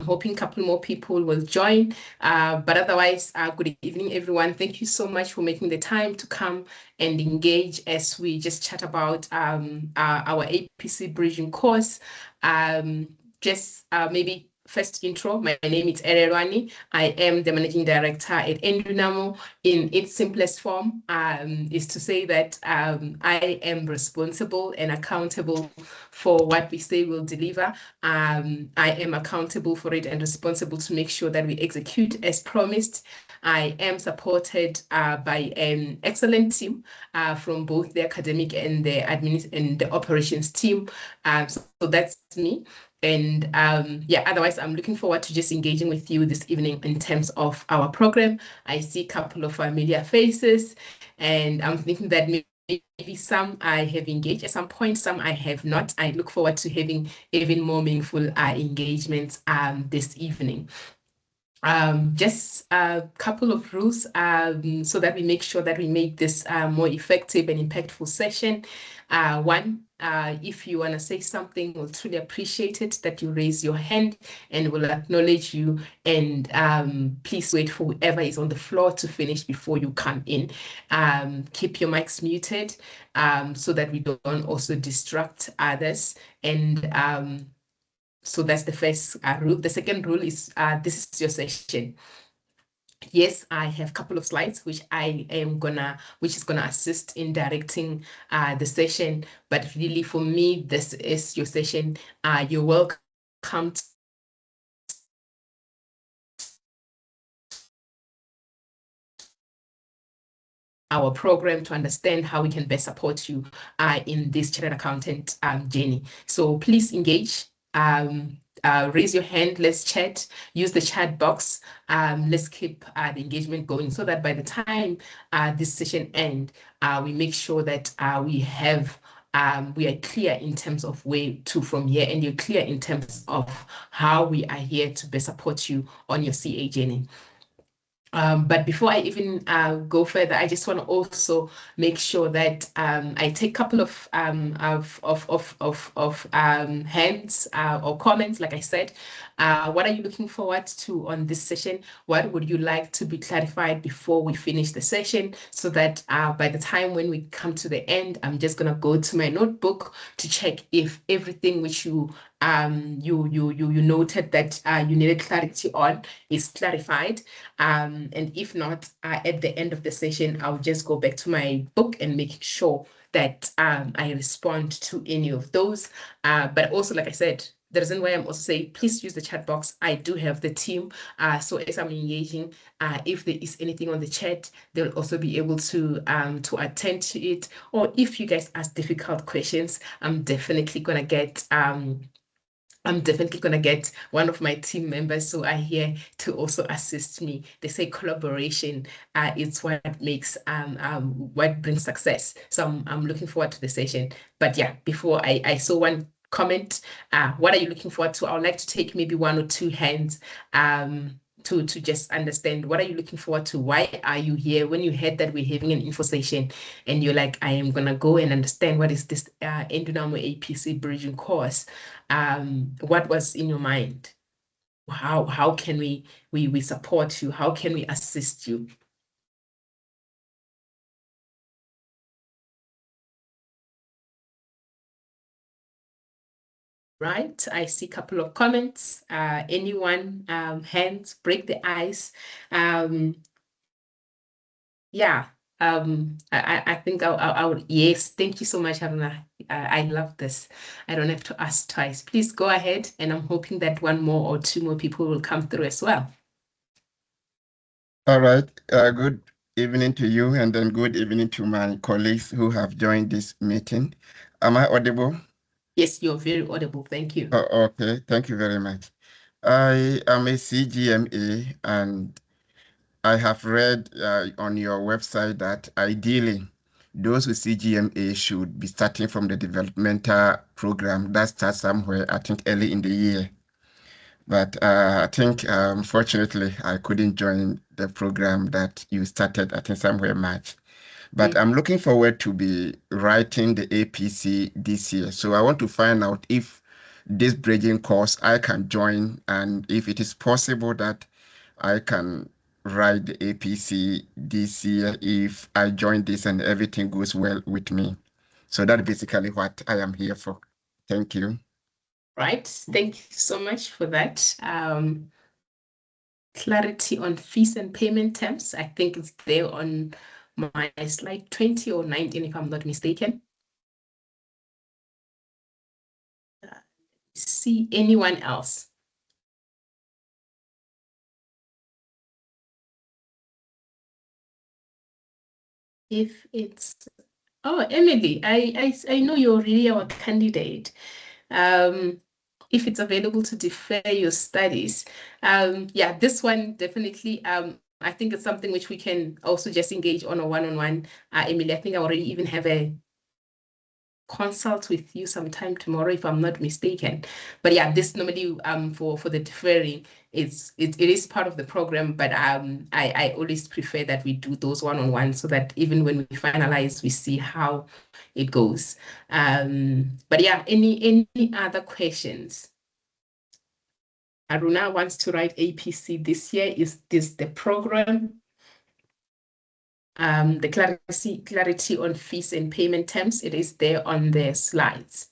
hoping a couple more people will join. But otherwise, good evening, everyone. Thank you so much for making the time to come and engage as we just chat about our APC bridging course. Maybe first intro, my name is Ererwani. I am the Managing Director at Endunamo. In its simplest form, is to say that I am responsible and accountable for what we say we'll deliver. I am accountable for it and responsible to make sure that we execute as promised. I am supported by an excellent team from both the academic and the admin and the operations team. So that's me. And otherwise, I'm looking forward to just engaging with you this evening in terms of our program. I see a couple of familiar faces, and I'm thinking that maybe some I have engaged at some point, some I have not. I look forward to having even more meaningful engagements this evening. Just a couple of rules so that we make sure that we make this a more effective and impactful session. One, if you want to say something, we'll truly appreciate it that you raise your hand and we'll acknowledge you. And please wait for whoever is on the floor to finish before you come in. Keep your mics muted so that we don't also distract others. And so that's the first rule. The second rule is this is your session. Yes, I have a couple of slides which is gonna assist in directing the session. But really, for me, this is your session. You're welcome to our program to understand how we can best support you in this chartered accountant journey. So please engage. Raise your hand, let's chat, use the chat box. Let's keep the engagement going so that by the time this session ends, we make sure that we are clear in terms of where to from here, and you're clear in terms of how we are here to best support you on your CA journey. But before I even go further, I just want to also make sure that I take a couple of hands or comments. Like I said, what are you looking forward to on this session? What would you like to be clarified before we finish the session, so that by the time when we come to the end, I'm just gonna go to my notebook to check if everything which you noted that you needed clarity on is clarified. And if not, at the end of the session, I'll just go back to my book and make sure that I respond to any of those. But also, like I said, the reason why I'm also saying, please use the chat box. I do have the team. So as I'm engaging, if there is anything on the chat, they'll also be able to attend to it. Or if you guys ask difficult questions, I'm definitely gonna get one of my team members who are here to also assist me. They say collaboration is what makes what brings success. So I'm looking forward to the session. But yeah, before I saw one comment, what are you looking forward to? I would like to take maybe one or two hands to just understand, what are you looking forward to? Why are you here? When you heard that we're having an info session and you're like, I am gonna go and understand what is this Endunamo APC bridging course, what was in your mind? How can we support you? How can we assist you? Right, I see a couple of comments. Anyone, hands, break the ice. Yeah, I think I would, yes, thank you so much, Haruna. I love this. I don't have to ask twice. Please go ahead, and I'm hoping that one more or two more people will come through as well. All right, good evening to you, and then good evening to my colleagues who have joined this meeting. Am I audible? Yes, you're very audible. Thank you. Oh, okay, thank you very much. I am a CGMA, and I have read on your website that ideally those with CGMA should be starting from the developmental program that starts somewhere, I think, early in the year. But I think, unfortunately, I couldn't join the program that you started, I think, somewhere March. But I'm looking forward to be writing the APC this year. So I want to find out if this bridging course, I can join, and if it is possible that I can write the APC this year if I join this and everything goes well with me. So that's basically what I am here for. Thank you. Right. Thank you so much for that. Clarity on fees and payment terms. I think it's there on my slide 20 or 19, if I'm not mistaken. See anyone else? If it's, oh, Emily, I know you're really our candidate. If it's available to defer your studies, yeah, this one definitely, I think it's something which we can also just engage on a one-on-one. Emily, I think I already even have a consult with you sometime tomorrow, if I'm not mistaken. But yeah, this normally for the deferring, it is part of the program, but I always prefer that we do those one-on-one so that even when we finalize, we see how it goes. But yeah, any other questions? Aruna wants to write APC this year. Is this the program? The clarity on fees and payment terms, it is there on the slides.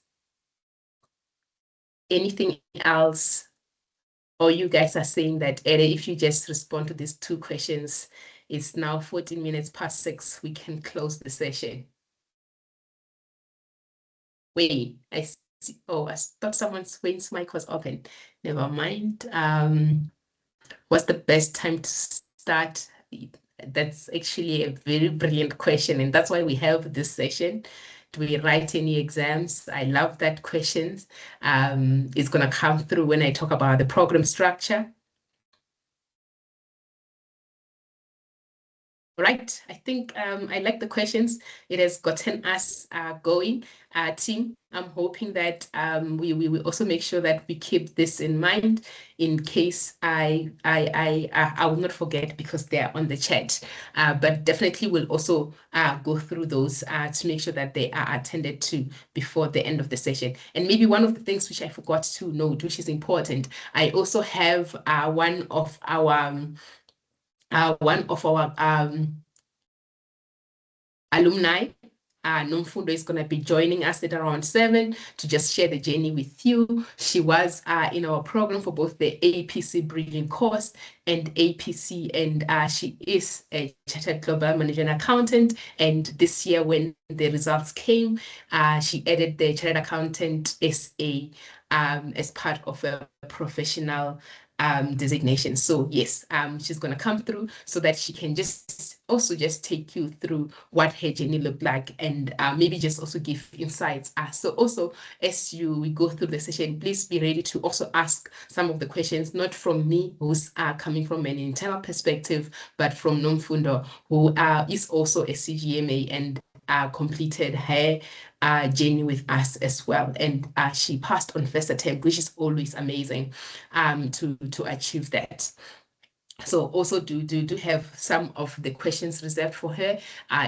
Anything else? Or you guys are saying that if you just respond to these two questions, it's now 14 minutes past 6, we can close the session. Wait, I see, oh, I thought Wayne's mic was open. Never mind. What's the best time to start? That's actually a very brilliant question, and that's why we have this session. Do we write any exams? I love that question. It's going to come through when I talk about the program structure. Right, I think I like the questions. It has gotten us going, team. I'm hoping that we will also make sure that we keep this in mind in case I will not forget because they're on the chat. But definitely we'll also go through those to make sure that they are attended to before the end of the session. And maybe one of the things which I forgot to note, which is important, I also have one of our alumni, Nomfundo, is going to be joining us at around 7 to just share the journey with you. She was in our program for both the APC bridging course and APC, and she is a chartered global management accountant. And this year, when the results came, she added the chartered accountant SA as part of a professional designation. So yes, she's going to come through so that she can just take you through what her journey looked like, and maybe just also give insights. So also, as we go through the session, please be ready to also ask some of the questions, not from me, who's coming from an internal perspective, but from Nomfundo, who is also a CGMA and completed her journey with us as well. And she passed on first attempt, which is always amazing to achieve that. So also do have some of the questions reserved for her.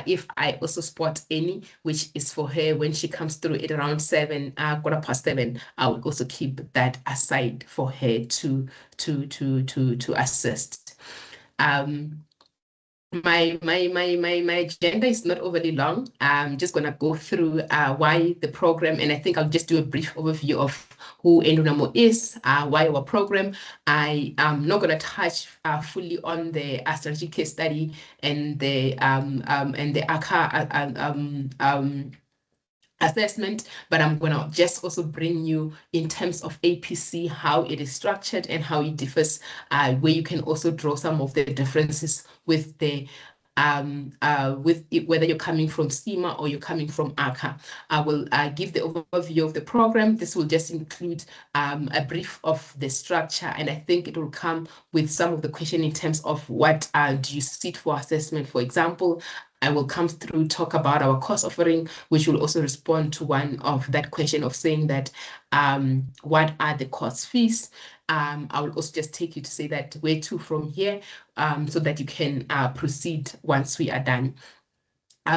If I also spot any, which is for her when she comes through at around 7, 7:15, I will also keep that aside for her to assist. My agenda is not overly long. I'm just gonna go through why the program, and I think I'll just do a brief overview of who Endunamo is, why our program. I am not gonna touch fully on the strategic case study and the ACA assessment, but I'm gonna just also bring you in terms of APC, how it is structured and how it differs, where you can also draw some of the differences with the whether you're coming from CIMA or you're coming from ACA. I will give the overview of the program. This will just include a brief of the structure, and I think it will come with some of the question in terms of what do you sit for assessment, for example. I will come through, talk about our course offering, which will also respond to one of that question of saying that what are the course fees? I will also just take you to say that where to from here, so that you can proceed once we are done.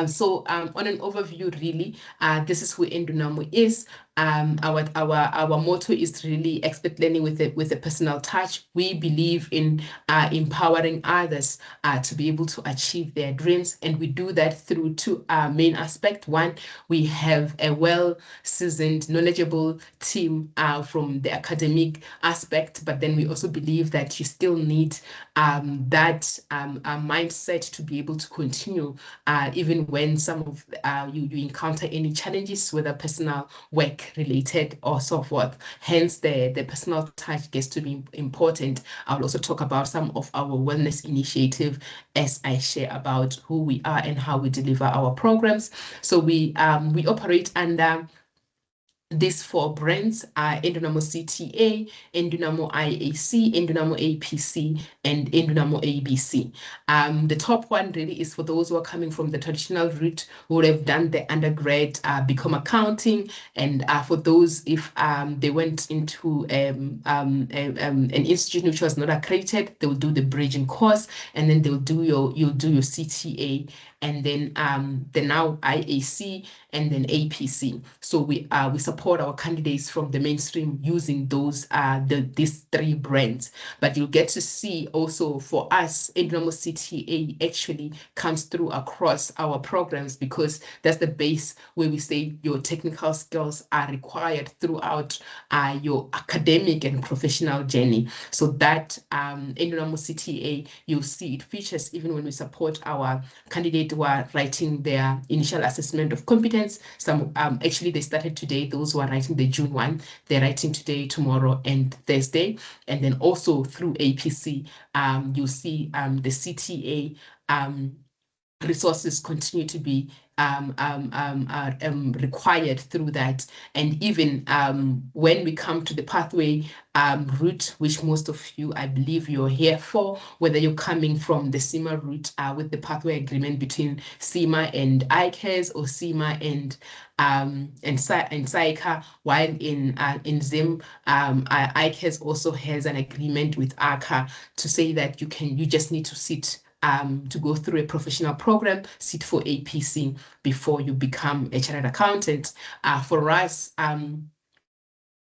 So on an overview, really, this is who Endunamo is. our motto is really expert learning with a personal touch. We believe in empowering others to be able to achieve their dreams, and we do that through two main aspects. One, we have a well-seasoned, knowledgeable team from the academic aspect, but then we also believe that you still need that mindset to be able to continue even when some of you encounter any challenges, whether personal, work related, or so forth. Hence, the personal touch gets to be important. I'll also talk about some of our wellness initiative as I share about who we are and how we deliver our programs. So we operate under these four brands are Endunamo CTA, Endunamo IAC, Endunamo APC, and Endunamo ABC. The top one really is for those who are coming from the traditional route, who would have done the undergrad, become accounting, and for those if they went into an institution which was not accredited, they will do the bridging course, and then you'll do your CTA, and then the now IAC, and then APC. So we support our candidates from the mainstream using those these three brands. But you'll get to see also for us, Endunamo CTA actually comes through across our programs, because that's the base where we say your technical skills are required throughout your academic and professional journey. So that Endunamo CTA, you'll see it features even when we support our candidates who are writing their initial assessment of competence. Some actually they started today. Those who are writing the June one, they're writing today, tomorrow, and Thursday. And then also through APC, you'll see the CTA resources continue to be required through that. And even when we come to the pathway route, which most of you, I believe you're here for, whether you're coming from the CIMA route with the pathway agreement between CIMA and ICAS, or CIMA and SAICA, while in ZIM, ICAS also has an agreement with ACA to say that you just need to sit to go through a professional program, sit for APC before you become a chartered accountant. For us,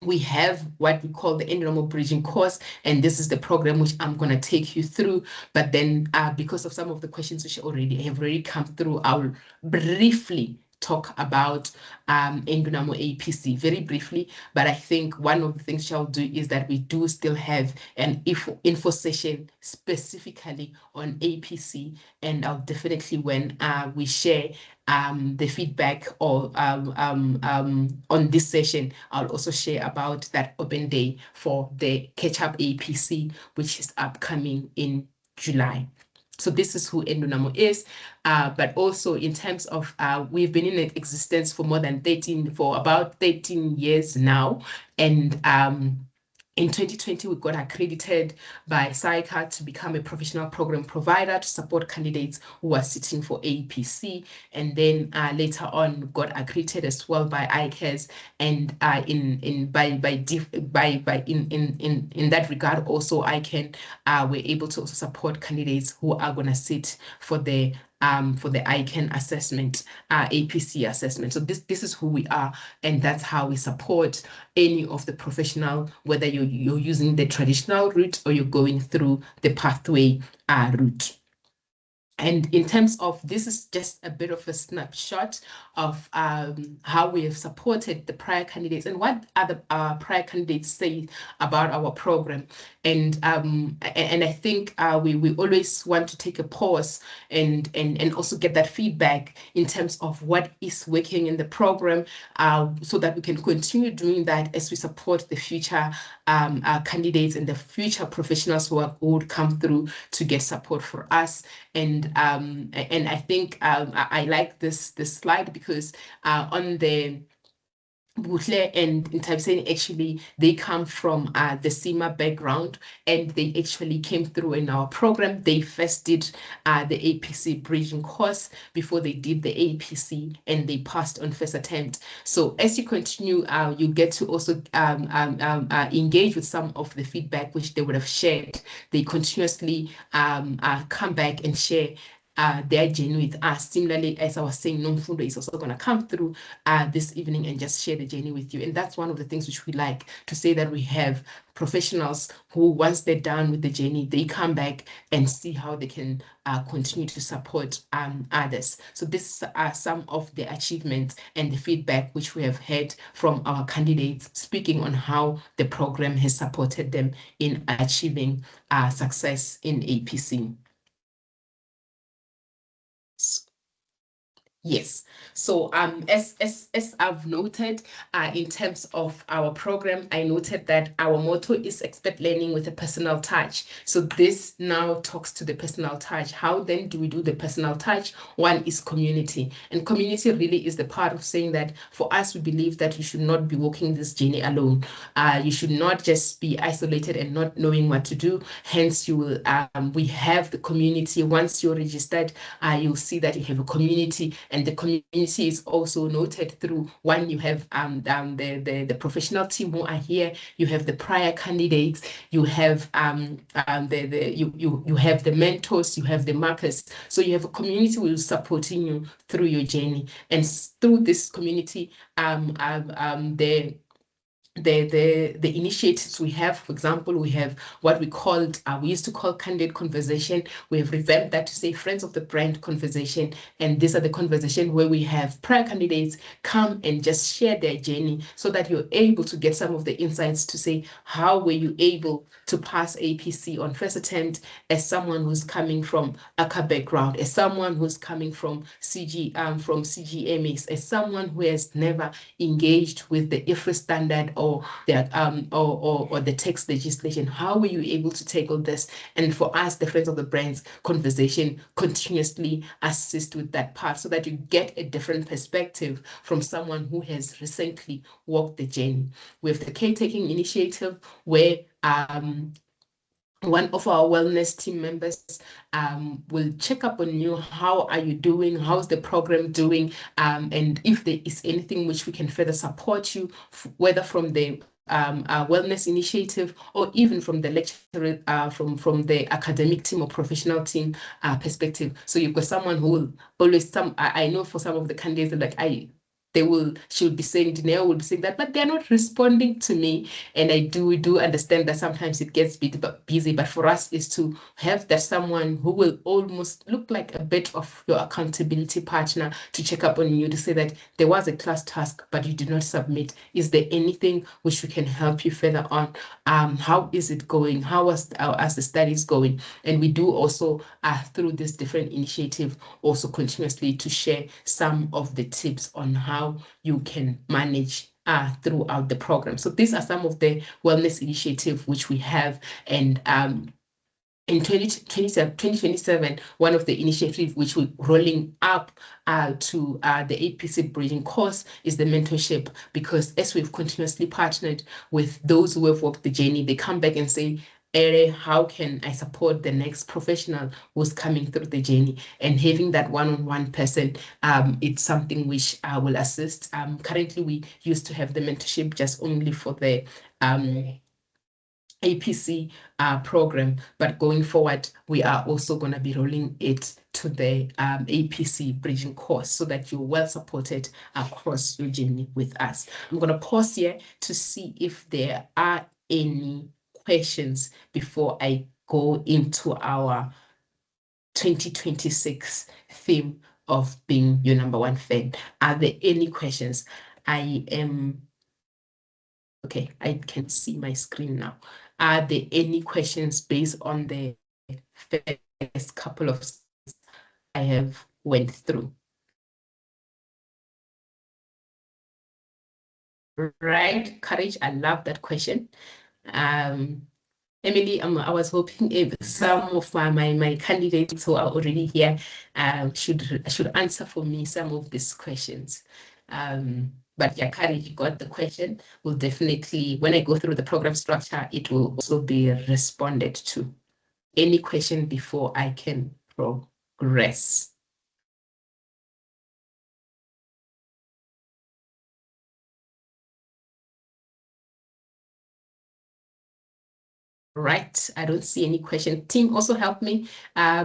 we have what we call the Endunamo Bridging course, and this is the program which I'm going to take you through. But then because of some of the questions which have already come through, I'll briefly talk about Endunamo APC very briefly. But I think one of the things I'll do is that we do still have an info session specifically on APC, and I'll definitely, when we share the feedback or on this session, I'll also share about that open day for the catch-up APC, which is upcoming in July. So this is who Endunamo is, but also in terms of, we've been in existence for about 13 years now, and in 2020, we got accredited by SAICA to become a professional program provider to support candidates who are sitting for APC. And then later on, got accredited as well by ICAS. And in that regard, also we're able to also support candidates who are going to sit for the ICANN assessment, APC assessment. So this is who we are, and that's how we support any of the professional, whether you're using the traditional route or you're going through the pathway route. And in terms of, this is just a bit of a snapshot of how we have supported the prior candidates and what other prior candidates say about our program. And I think we always want to take a pause and also get that feedback in terms of what is working in the program, so that we can continue doing that as we support the future candidates and the future professionals who would come through to get support for us. And I think I like this slide because on the Buhle and Ntabiseni, actually, they come from the CIMA background, and they actually came through in our program. They first did the APC bridging course before they did the APC, and they passed on first attempt. So as you continue, you get to also engage with some of the feedback which they would have shared. They continuously come back and share their journey with us. Similarly, as I was saying, Nomfundo is also going to come through this evening and just share the journey with you. And that's one of the things which we like to say, that we have professionals who, once they're done with the journey, they come back and see how they can continue to support others. So these are some of the achievements and the feedback which we have had from our candidates, speaking on how the program has supported them in achieving success in APC. Yes. So as I've noted, in terms of our program, I noted that our motto is expert learning with a personal touch. So this now talks to the personal touch. How then do we do the personal touch? One is community. And community really is the part of saying that for us, we believe that you should not be walking this journey alone. You should not just be isolated and not knowing what to do. Hence, you will we have the community. Once you're registered, you'll see that you have a community, and the community is also noted through one. You have the professional team who are here. You have the prior candidates. You have you have the mentors. You have the markers. So you have a community who is supporting you through your journey, and through this community, the initiatives we have. For example, we have what we called, we used to call candidate conversation. We have revamped that to say friends of the brand conversation. And these are the conversation where we have prior candidates come and just share their journey, so that you're able to get some of the insights to say, how were you able to pass APC on first attempt, as someone who's coming from ACA background, as someone who's coming from CGMAs, as someone who has never engaged with the IFRS standard or the tax legislation. How were you able to tackle this? And for us, the Friends of the Brands conversation continuously assist with that part, so that you get a different perspective from someone who has recently walked the journey. We have the caretaking initiative, where one of our wellness team members will check up on you. How are you doing? How's the program doing? And if there is anything which we can further support you, whether from the wellness initiative, or even from the lecturer, from the academic team or professional team perspective. So you've got someone who will always, I know for some of the candidates, like she'll be saying, Dineo will be saying that, but they're not responding to me. And I do understand that sometimes it gets busy, but for us is to have that someone who will almost look like a bit of your accountability partner, to check up on you, to say that there was a class task, but you did not submit. Is there anything which we can help you further on? How is it going? How was the studies going? And we do also, through this different initiative, also continuously to share some of the tips on how you can manage throughout the program. So these are some of the wellness initiatives which we have. And in 2027, one of the initiatives which we're rolling up to the APC bridging course is the mentorship, because as we've continuously partnered with those who have walked the journey, they come back and say, Ere, how can I support the next professional who's coming through the journey? And having that one-on-one person, it's something which will assist. Currently, we used to have the mentorship just only for the APC program, but going forward, we are also going to be rolling it to the APC bridging course, so that you're well supported across your journey with us. I'm going to pause here to see if there are any questions before I go into our 2026 theme of being your number one fan. Are there any questions? Okay, I can see my screen now. Are there any questions based on the first couple of I have went through? Right, Courage, I love that question. Emily, I was hoping if some of my candidates who are already here should answer for me some of these questions. But yeah, Courage, you got the question. We'll definitely, when I go through the program structure, it will also be responded to. Any question before I can progress? Right, I don't see any question. Team also help me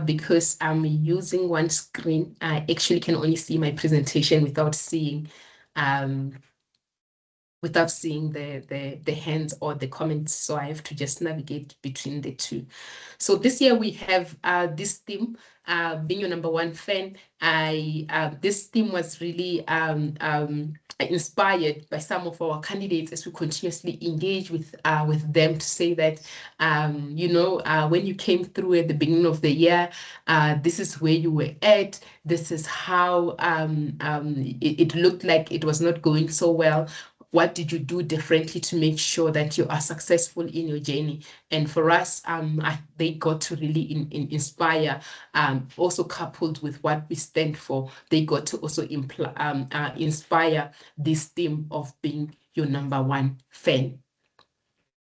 because I'm using one screen. I actually can only see my presentation without seeing the hands or the comments. So I have to just navigate between the two. So this year we have this theme, being your number one fan. This theme was really inspired by some of our candidates as we continuously engage with them to say that, when you came through at the beginning of the year, this is where you were at. This is how it looked like it was not going so well. What did you do differently to make sure that you are successful in your journey? And for us, they got to really inspire, also coupled with what we stand for, they got to also inspire this theme of being your number one fan.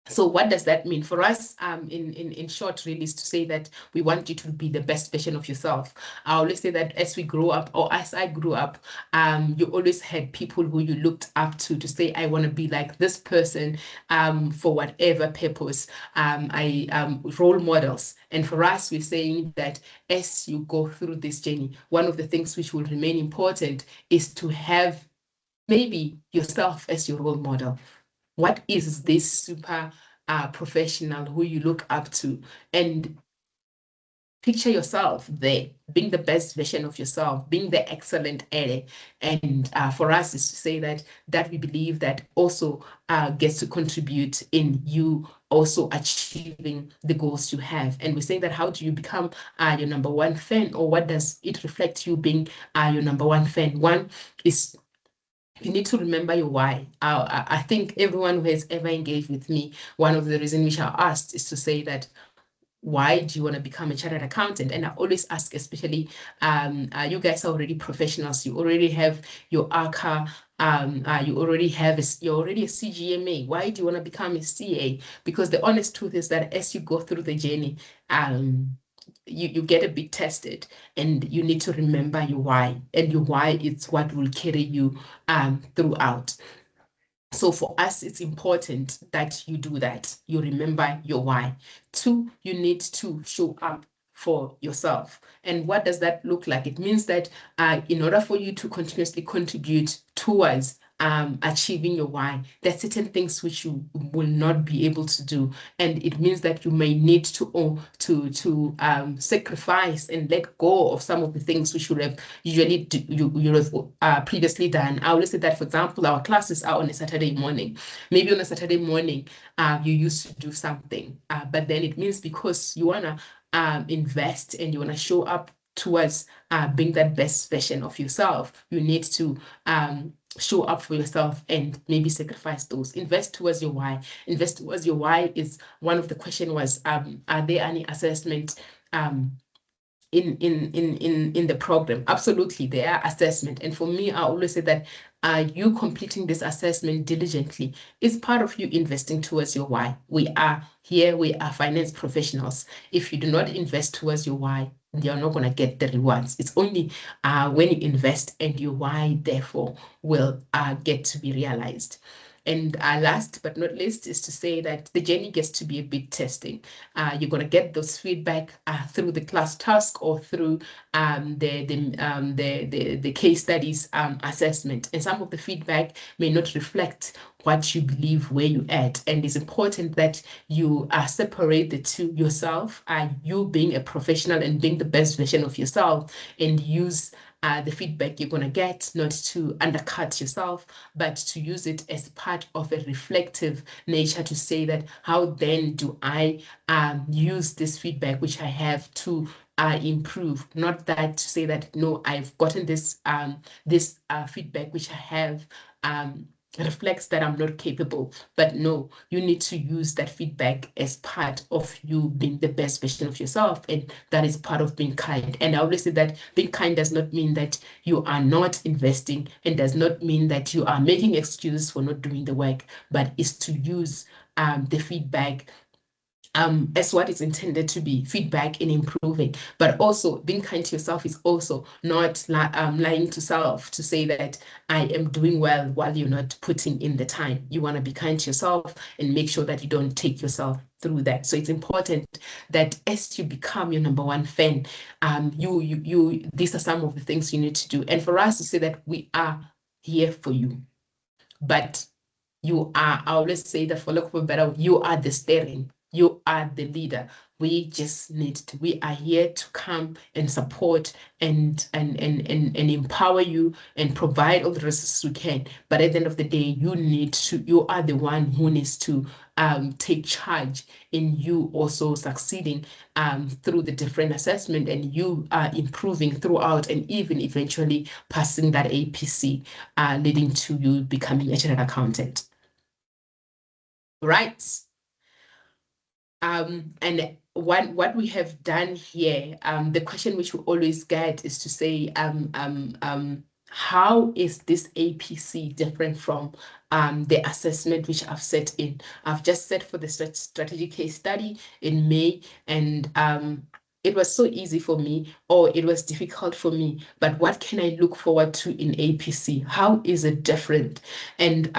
So what does that mean for us? In short, really, is to say that we want you to be the best version of yourself. I always say that as we grow up, or as I grew up, you always had people who you looked up to say, I want to be like this person, for whatever purpose. Role models. And for us, we're saying that as you go through this journey, one of the things which will remain important is to have maybe yourself as your role model. What is this super professional who you look up to? And picture yourself there, being the best version of yourself, being the excellent Ere. And for us is to say that we believe that also gets to contribute in you also achieving the goals you have. And we're saying that how do you become your number one fan, or what does it reflect you being your number one fan? One is you need to remember your why. I think everyone who has ever engaged with me, one of the reasons which I asked is to say that, why do you want to become a chartered accountant? And I always ask, especially, you guys are already professionals. You already have your ACA. You're already a CGMA. Why do you want to become a CA? Because the honest truth is that as you go through the journey, you get a bit tested, and you need to remember your why, and your why is what will carry you throughout. So for us, it's important that you do that. You remember your why. 2, you need to show up for yourself. And what does that look like? It means that in order for you to continuously contribute towards achieving your why, there are certain things which you will not be able to do, and it means that you may need to sacrifice and let go of some of the things which you have usually previously done. I always say that, for example, our classes are on a Saturday morning. Maybe on a Saturday morning, you used to do something, but then it means because you wanna invest and you wanna show up towards being that best version of yourself, you need to show up for yourself and maybe sacrifice those. Invest towards your why. Invest towards your why is one of the question was, are there any assessment in the program? Absolutely, there are assessment. And for me, I always say that you completing this assessment diligently is part of you investing towards your why. We are finance professionals. If you do not invest towards your why, you're not going to get the rewards. It's only when you invest and your why, therefore, will get to be realized. And last but not least is to say that the journey gets to be a bit testing. You're going to get those feedback through the class task or through the case studies assessment. And some of the feedback may not reflect what you believe where you're at. And it's important that you separate the two yourself, you being a professional and being the best version of yourself, and use the feedback you're going to get not to undercut yourself, but to use it as part of a reflective nature to say that, how then do I use this feedback which I have to improve? Not that to say that, no, I've gotten this feedback which I have reflects that I'm not capable, but no, you need to use that feedback as part of you being the best version of yourself, and that is part of being kind. And I always say that being kind does not mean that you are not investing, and does not mean that you are making excuses for not doing the work, but is to use the feedback as what it's intended to be, feedback in improving. But also being kind to yourself is also not lying to self to say that I am doing well while you're not putting in the time. You want to be kind to yourself and make sure that you don't take yourself through that. So it's important that as you become your number one fan, these are some of the things you need to do. And for us to say that we are here for you, but you are, I always say that for lack of a better, you are the steering, you are the leader. We just need to, we are here to come and support and empower you and provide all the resources we can. But at the end of the day, you are the one who needs to take charge in you also succeeding through the different assessment, and you are improving throughout, and even eventually passing that APC, leading to you becoming a chartered accountant. Right. And what we have done here, the question which we always get is to say, how is this APC different from the assessment which I've set in? I've just set for the strategic case study in May, and it was so easy for me, or it was difficult for me, but what can I look forward to in APC? How is it different? And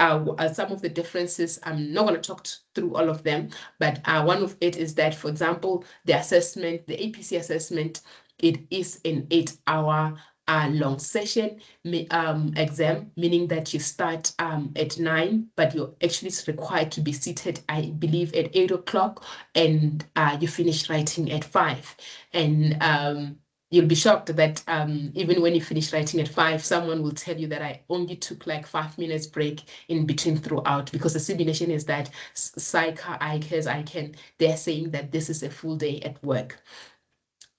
some of the differences, I'm not going to talk through all of them, but one of it is that, for example, the assessment, the APC assessment, it is an 8-hour long session exam, meaning that you start at 9, but you're actually required to be seated, I believe, at 8 o'clock, and you finish writing at 5. And you'll be shocked that even when you finish writing at 5, someone will tell you that I only took like 5 minutes break in between throughout, because the simulation is that SAICA, ICANN, they're saying that this is a full day at work.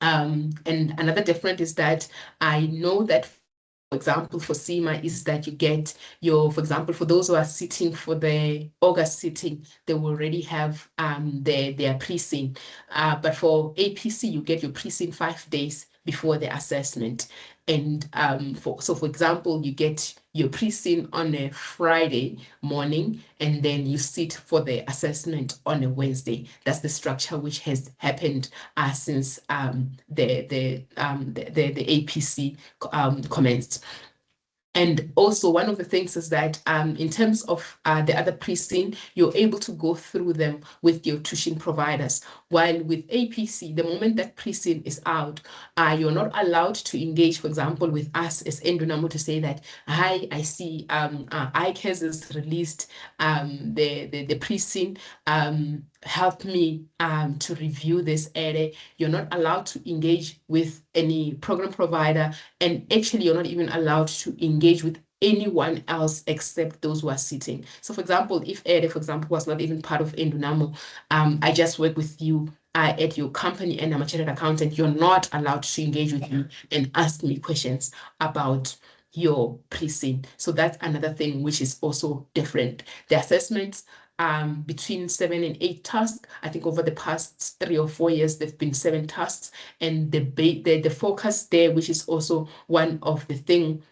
And another difference is that I know that, for example, for CIMA is that you get your, for example, for those who are sitting for the August sitting, they will already have their pre-SIN. But for APC, you get your pre-SIN 5 days before the assessment. And for example, you get your pre-SIN on a Friday morning, and then you sit for the assessment on a Wednesday. That's the structure which has happened since the APC commenced. And also, one of the things is that in terms of the other pre-SIN, you're able to go through them with your tuition providers. While with APC, the moment that pre-SIN is out, you're not allowed to engage, for example, with us as Endunamo to say that, hi, I see ICAS has released the pre-SIN, help me to review this area. You're not allowed to engage with any program provider, and actually you're not even allowed to engage with anyone else except those who are sitting. So for example, if Ede, for example, was not even part of Endunamo, I just work with you at your company and I'm a chartered accountant, you're not allowed to engage with me and ask me questions about your pre-SIN. So that's another thing which is also different. The assessments, between 7 and 8 tasks. I think over the past 3 or 4 years, there've been 7 tasks, and the focus there, which is also one of the thing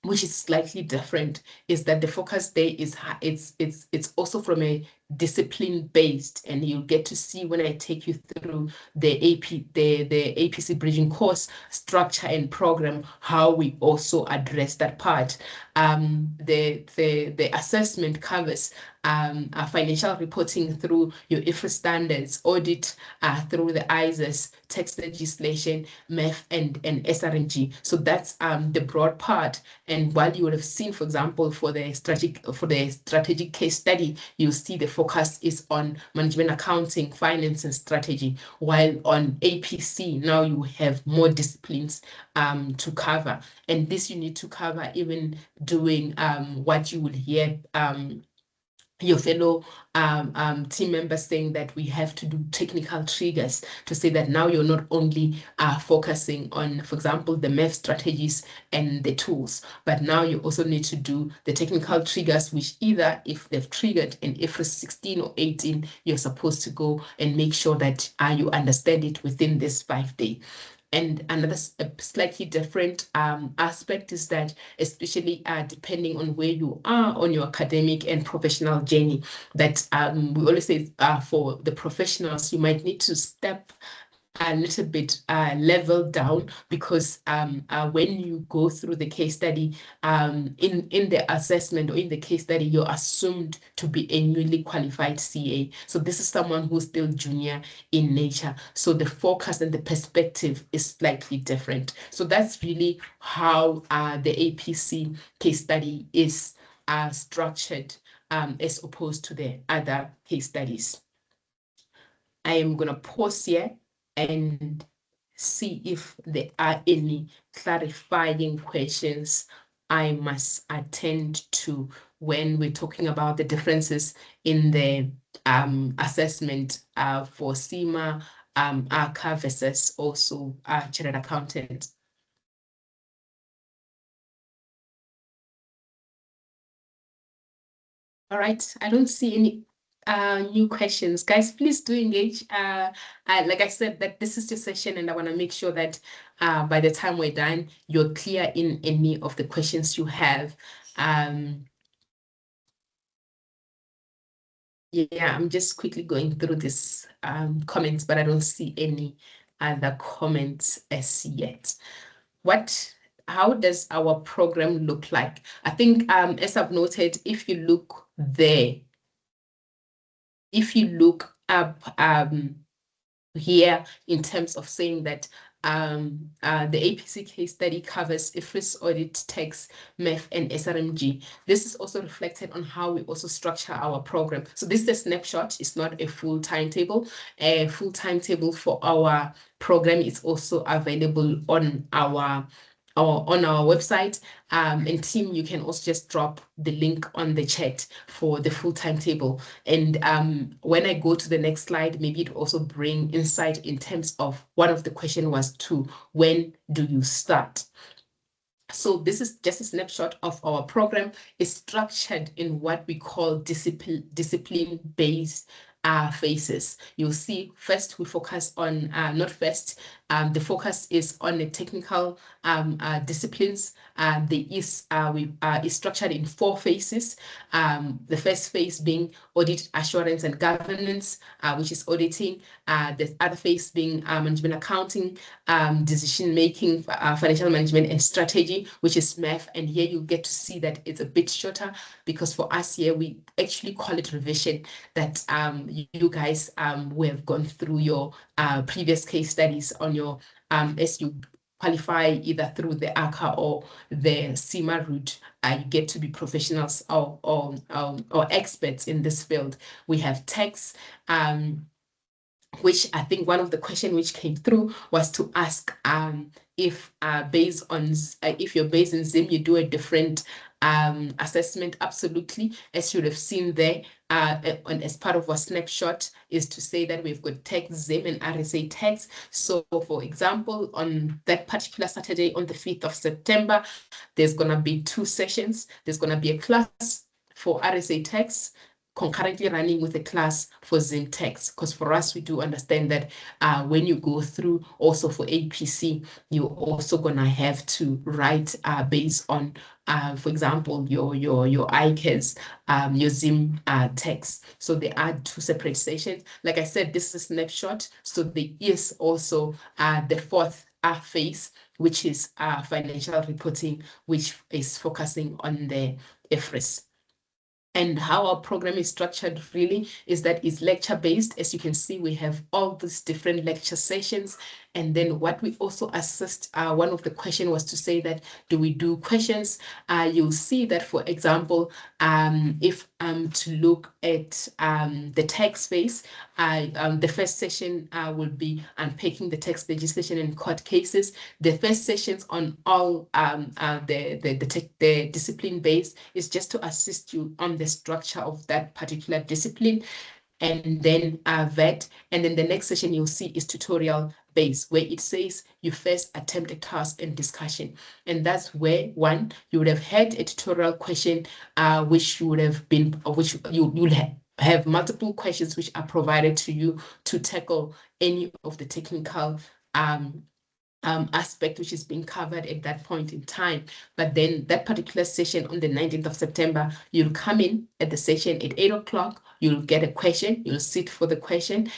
which is slightly different, is that the focus there is it's also from a discipline based, and you'll get to see when I take you through the APC bridging course structure and program, how we also address that part. The assessment covers financial reporting through your IFRS standards, audit through the ISAs, tax legislation, MEF, and SRNG. So that's the broad part. And while you would have seen, for example, for the strategic case study, you'll see the focus is on management accounting, finance, and strategy. While on APC, now you have more disciplines to cover. And this you need to cover even doing what you will hear your fellow team members saying that we have to do technical triggers to say that now you're not only focusing on, for example, the MEF strategies and the tools, but now you also need to do the technical triggers, which either if they've triggered in IFRS 16 or 18, you're supposed to go and make sure that you understand it within this 5 day. And another slightly different aspect is that, especially depending on where you are on your academic and professional journey, that we always say for the professionals, you might need to step a little bit leveled down, because when you go through the case study, in the assessment or in the case study, you're assumed to be a newly qualified CA. So this is someone who's still junior in nature. So the focus and the perspective is slightly different. So that's really how the APC case study is structured, as opposed to the other case studies. I am going to pause here and see if there are any clarifying questions I must attend to when we're talking about the differences in the assessment for CIMA, ARCA versus also chartered accountant. All right, I don't see any new questions. Guys, please do engage. Like I said, that this is your session, and I want to make sure that by the time we're done, you're clear in any of the questions you have. Yeah, I'm just quickly going through this comments, but I don't see any other comments as yet. How does our program look like? I think, as I've noted, if you look there, if you look up here in terms of saying that the APC case study covers IFRS audit, tax, MEF, and SRMG. This is also reflected on how we also structure our program. So this is a snapshot. It's not a full timetable. A full timetable for our program is also available on our website. And team, you can also just drop the link on the chat for the full timetable. And when I go to the next slide, maybe it also bring insight in terms of one of the question was to when do you start? So this is just a snapshot of our program. It's structured in what we call discipline-based phases. You'll see first we focus on, the focus is on the technical disciplines. Is structured in 4 phases. The first phase being audit, assurance, and governance, which is auditing. The other phase being management accounting, decision making, financial management, and strategy, which is MEF. And here you get to see that it's a bit shorter, because for us here we actually call it revision. That you guys who have gone through your previous case studies on your as you qualify either through the ARCA or the CIMA route, you get to be professionals or experts in this field. We have tax, which I think one of the questions which came through was to ask if based on if you're based in Zim, you do a different assessment. Absolutely, as you would have seen there, and as part of our snapshot is to say that we've got tax, Zim, and RSA tax. So for example, on that particular Saturday, on the 5th of September, there's going to be 2 sessions. There's going to be a class for RSA tax, concurrently running with a class for Zim tax, because for us, we do understand that when you go through also for APC, you're also gonna have to write based on, for example, your ICAS, your Zim tax. So there are 2 separate sessions. Like I said, this is a snapshot. So there is also the 4th phase, which is financial reporting, which is focusing on the IFRS. And how our program is structured really is that it's lecture-based. As you can see, we have all these different lecture sessions. And then what we also assist, one of the questions was to say that, do we do questions? You'll see that, for example, if to look at the tax phase, the first session will be unpacking the tax legislation and court cases. The first sessions on all the discipline base is just to assist you on the structure of that particular discipline, and then vet. And then the next session you'll see is tutorial based, where it says you first attempt a task and discussion. And that's where, one, you would have had a tutorial question, which you would have been, which you'll have multiple questions which are provided to you to tackle any of the technical aspect which is being covered at that point in time. But then that particular session on the 19th of September, you'll come in at the session at 8 o'clock, you'll get a question, you'll sit for the question,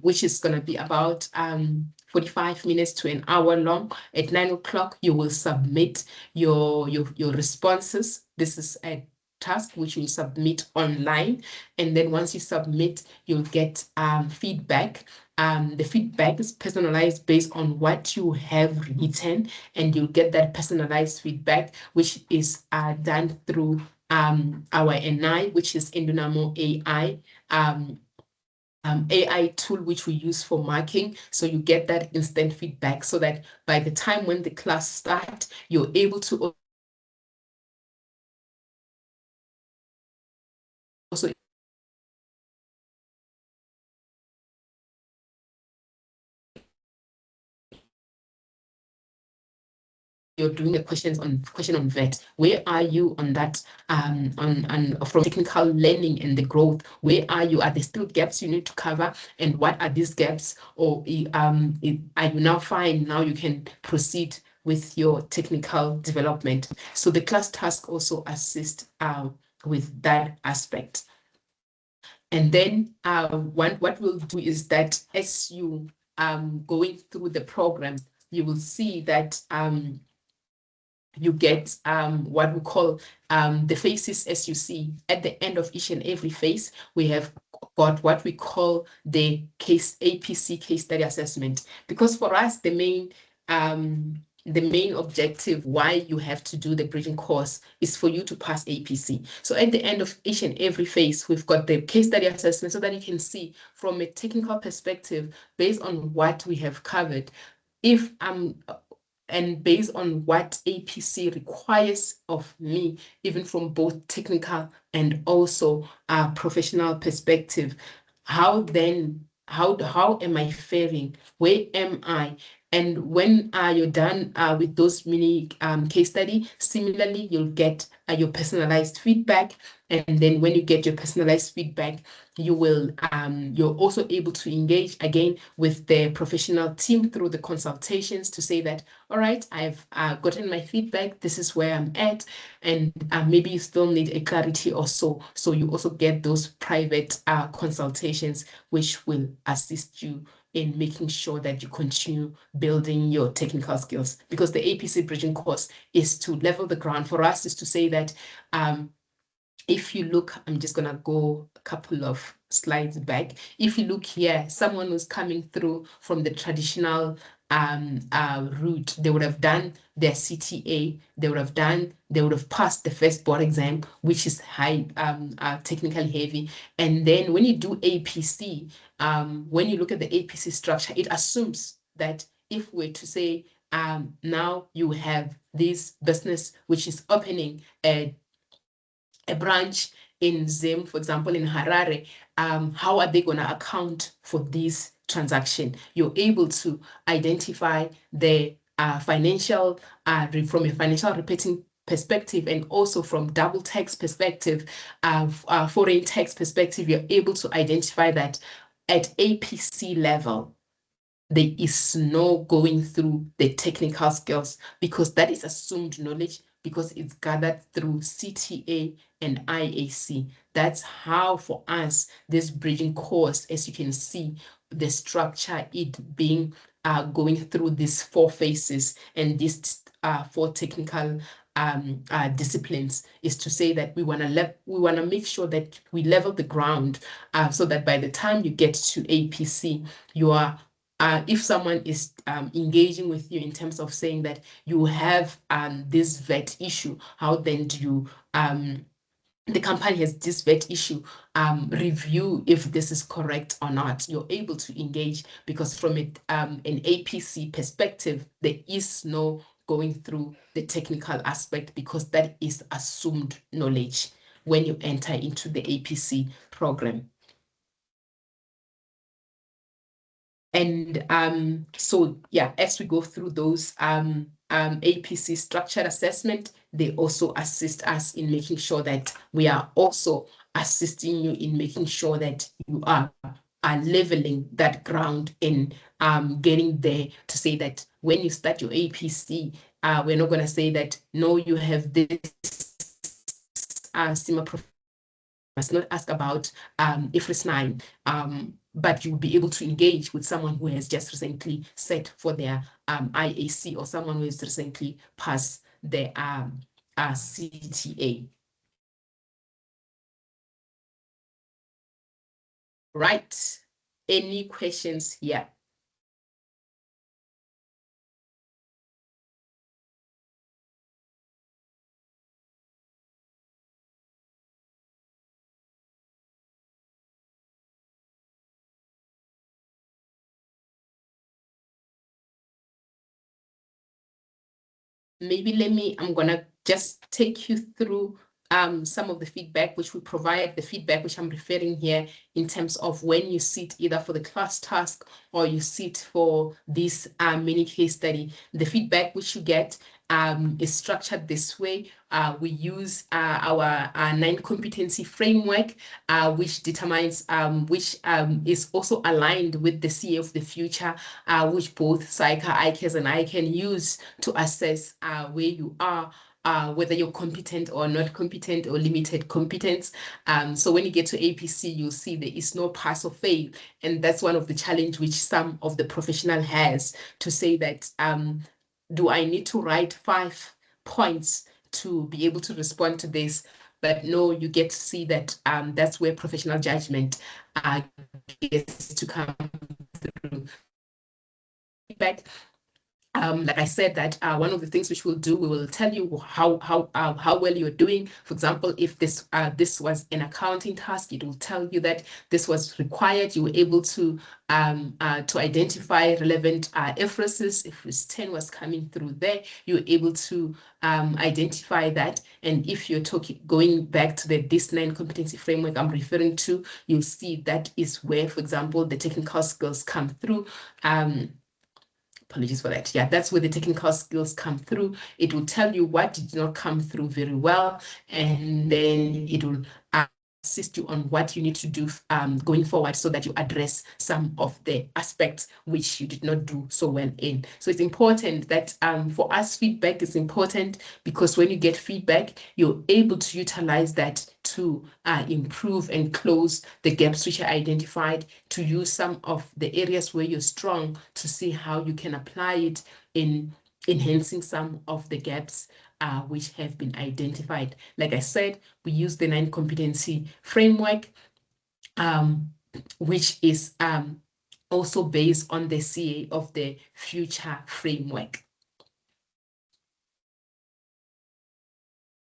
which is going to be about 45 minutes to an hour long. At 9 o'clock, you will submit your responses. This is a task which you submit online. And then once you submit, you'll get feedback. The feedback is personalized based on what you have written, and you'll get that personalized feedback, which is done through our NI, which is Endunamo AI. AI tool which we use for marking, so you get that instant feedback, so that by the time when the class starts, you're able to also you're doing a question on VET. Where are you on that? On from technical learning and the growth, where are you? Are there still gaps you need to cover? And what are these gaps? Or are you now fine? Now you can proceed with your technical development. So the class task also assists with that aspect. And then what we'll do is that as you going through the program, you will see that you get what we call the phases. As you see at the end of each and every phase, we have got what we call the APC case study assessment. Because for us, the main objective why you have to do the bridging course is for you to pass APC. So at the end of each and every phase, we've got the case study assessment, so that you can see from a technical perspective, based on what we have covered, if and based on what APC requires of me, even from both technical and also professional perspective, how am I faring? Where am I? And when you're done with those mini case study, similarly, you'll get your personalized feedback. And then when you get your personalized feedback, you will you're also able to engage again with the professional team through the consultations to say that, all right, I've gotten my feedback, this is where I'm at, and maybe you still need a clarity or so. So you also get those private consultations, which will assist you in making sure that you continue building your technical skills. Because the APC bridging course is to level the ground. For us, is to say that if you look, I'm just gonna go a couple of slides back. If you look here, someone who's coming through from the traditional route, they would have done their CTA, they would have passed the first board exam, which is high, technically heavy. And then when you do APC, when you look at the APC structure, it assumes that if we're to say, now you have this business which is opening a branch in Zim, for example, in Harare, how are they going to account for this transaction? You're able to identify the financial, from a financial reporting perspective, and also from double tax perspective, foreign tax perspective, you're able to identify that at APC level, there is no going through the technical skills, because that is assumed knowledge, because it's gathered through CTA and IAC. That's how, for us, this bridging course, as you can see, the structure, it being going through these 4 phases and these 4 technical disciplines, is to say that we want to make sure that we level the ground, so that by the time you get to APC, you are if someone is engaging with you in terms of saying that you have this VET issue, how then do you, the company has this VET issue, review if this is correct or not. You're able to engage, because from an APC perspective, there is no going through the technical aspect, because that is assumed knowledge when you enter into the APC program. And so, yeah, as we go through those APC structured assessment, they also assist us in making sure that we are also assisting you in making sure that you are leveling that ground in getting there to say that when you start your APC, we're not going to say that, no, you have this SEMA profile. Must not ask about IFRS 9, but you'll be able to engage with someone who has just recently set for their IAC, or someone who has recently passed their CTA. Right. Any questions here? Maybe I'm gonna just take you through some of the feedback which we provide, the feedback which I'm referring here in terms of when you sit either for the class task or you sit for this mini case study. The feedback which you get is structured this way. We use our 9 competency framework, which determines, which is also aligned with the CA of the future, which both SAICA, ICAS, and I can use to assess where you are, whether you're competent or not competent or limited competence. So when you get to APC, you'll see there is no pass or fail. And that's one of the challenge which some of the professional has, to say that, do I need to write 5 points to be able to respond to this? But no, you get to see that that's where professional judgment gets to come through. Feedback. Like I said, that one of the things which we'll do, we will tell you how well you're doing. For example, if this was an accounting task, it will tell you that this was required. You were able to identify relevant IFRSs. IFRS 10 was coming through there. You were able to identify that. And if you're going back to the DIS 9 competency framework I'm referring to, you'll see that is where, for example, the technical skills come through. Apologies for that. Yeah, that's where the technical skills come through. It will tell you what did not come through very well, and then it will assist you on what you need to do going forward, so that you address some of the aspects which you did not do so well in. So it's important that for us, feedback is important, because when you get feedback, you're able to utilize that to improve and close the gaps which are identified, to use some of the areas where you're strong to see how you can apply it in enhancing some of the gaps which have been identified. Like I said, we use the 9 competency framework, which is also based on the CA of the future framework.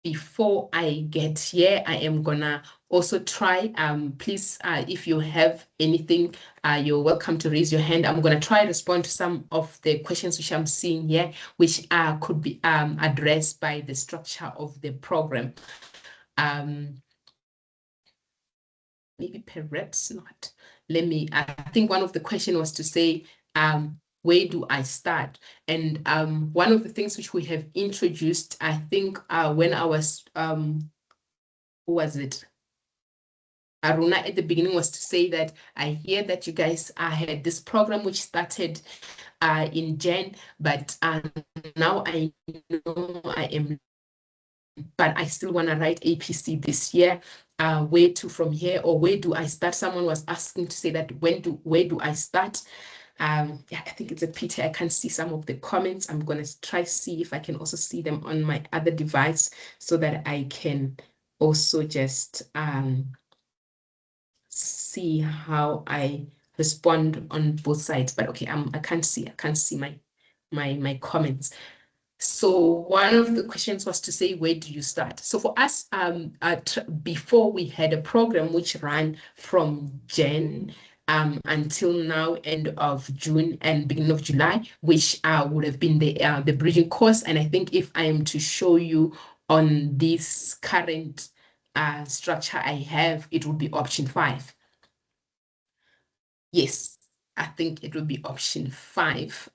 Before I get here, I am gonna also try, please, if you have anything, you're welcome to raise your hand. I'm gonna try to respond to some of the questions which I'm seeing here, which could be addressed by the structure of the program. Maybe perhaps not. I think one of the questions was to say, where do I start? And one of the things which we have introduced, I think, when I was, who was it? Aruna at the beginning, was to say that I hear that you guys had this program which started in Jan, but now I know I am, but I still want to write APC this year. Where to from here, or where do I start? Someone was asking to say that where do I start? Yeah, I think it's a pity I can't see some of the comments. I'm gonna try see if I can also see them on my other device, so that I can also just see how I respond on both sides. But okay, I can't see my comments. So one of the questions was to say, where do you start? So for us, before, we had a program which ran from Jan until now, end of June and beginning of July, which would have been the bridging course. And I think if I am to show you on this current structure I have, it would be option 5. Yes, I think it would be option 5.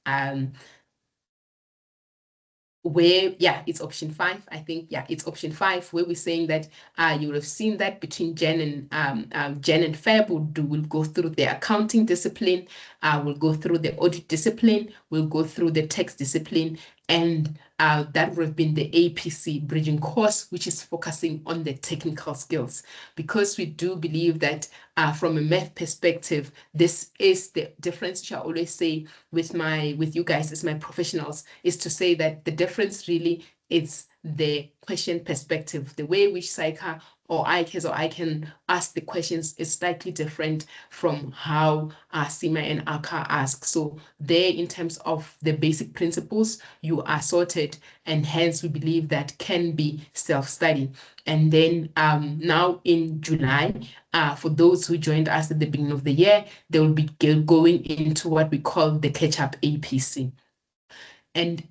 where, yeah, it's option 5. I think, yeah, it's option 5, where we're saying that you would have seen that between Jan and Feb, we'll go through the accounting discipline, we'll go through the audit discipline, we'll go through the tax discipline, and that would have been the APC bridging course, which is focusing on the technical skills, because we do believe that from a math perspective, this is the difference, which I always say with you guys as my professionals, is to say that the difference really is the question perspective. The way which SAICA or I can ask the questions is slightly different from how CIMA and ACA ask. So there, in terms of the basic principles, you are sorted, and hence we believe that can be self-study. And then now in July, for those who joined us at the beginning of the year, they will be going into what we call the catch-up APC. And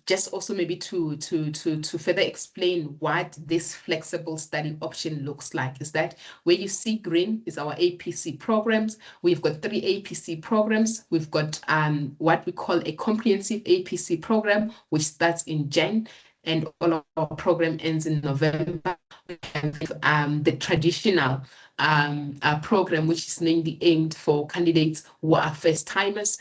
just also maybe to further explain what this flexible study option looks like, is that where you see green is our APC programs. We've got 3 APC programs. We've got what we call a comprehensive APC program, which starts in Jan, and all of our program ends in November. We have the traditional program, which is mainly aimed for candidates who are first timers,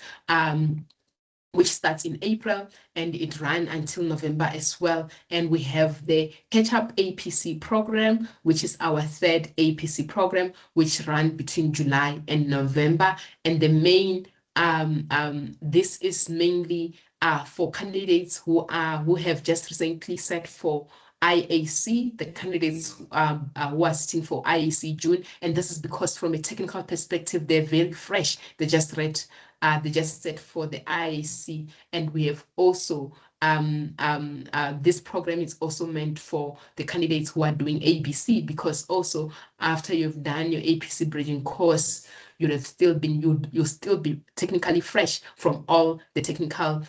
which starts in April, and it ran until November as well. And we have the catch-up APC program, which is our 3rd APC program, which ran between July and November. And the main, this is mainly for candidates who have just recently set for IAC, the candidates who are sitting for IAC June. And this is because from a technical perspective, they're very fresh. They just set for the IAC, and we have also this program is also meant for the candidates who are doing ABC, because also after you've done your APC bridging course, you'll still be technically fresh from all the technical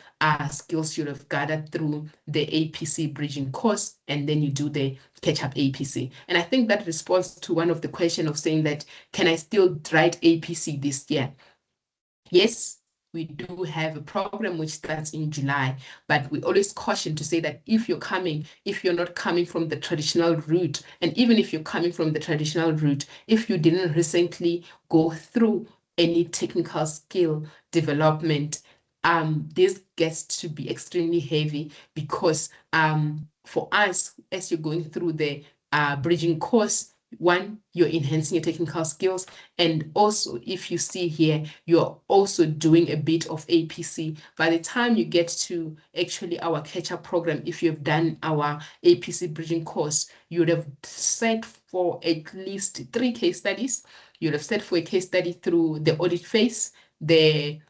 skills you'd have gathered through the APC bridging course, and then you do the catch-up APC. And I think that responds to one of the questions of saying that, can I still write APC this year? Yes, we do have a program which starts in July, but we always caution to say that if you're not coming from the traditional route, and even if you're coming from the traditional route, if you didn't recently go through any technical skill development, this gets to be extremely heavy, because for us, as you're going through the bridging course, one, you're enhancing your technical skills, and also if you see here, you're also doing a bit of APC. By the time you get to actually our catch-up program, if you've done our APC bridging course, you would have set for at least 3 case studies. You'd have set for a case study through the audit phase, you'd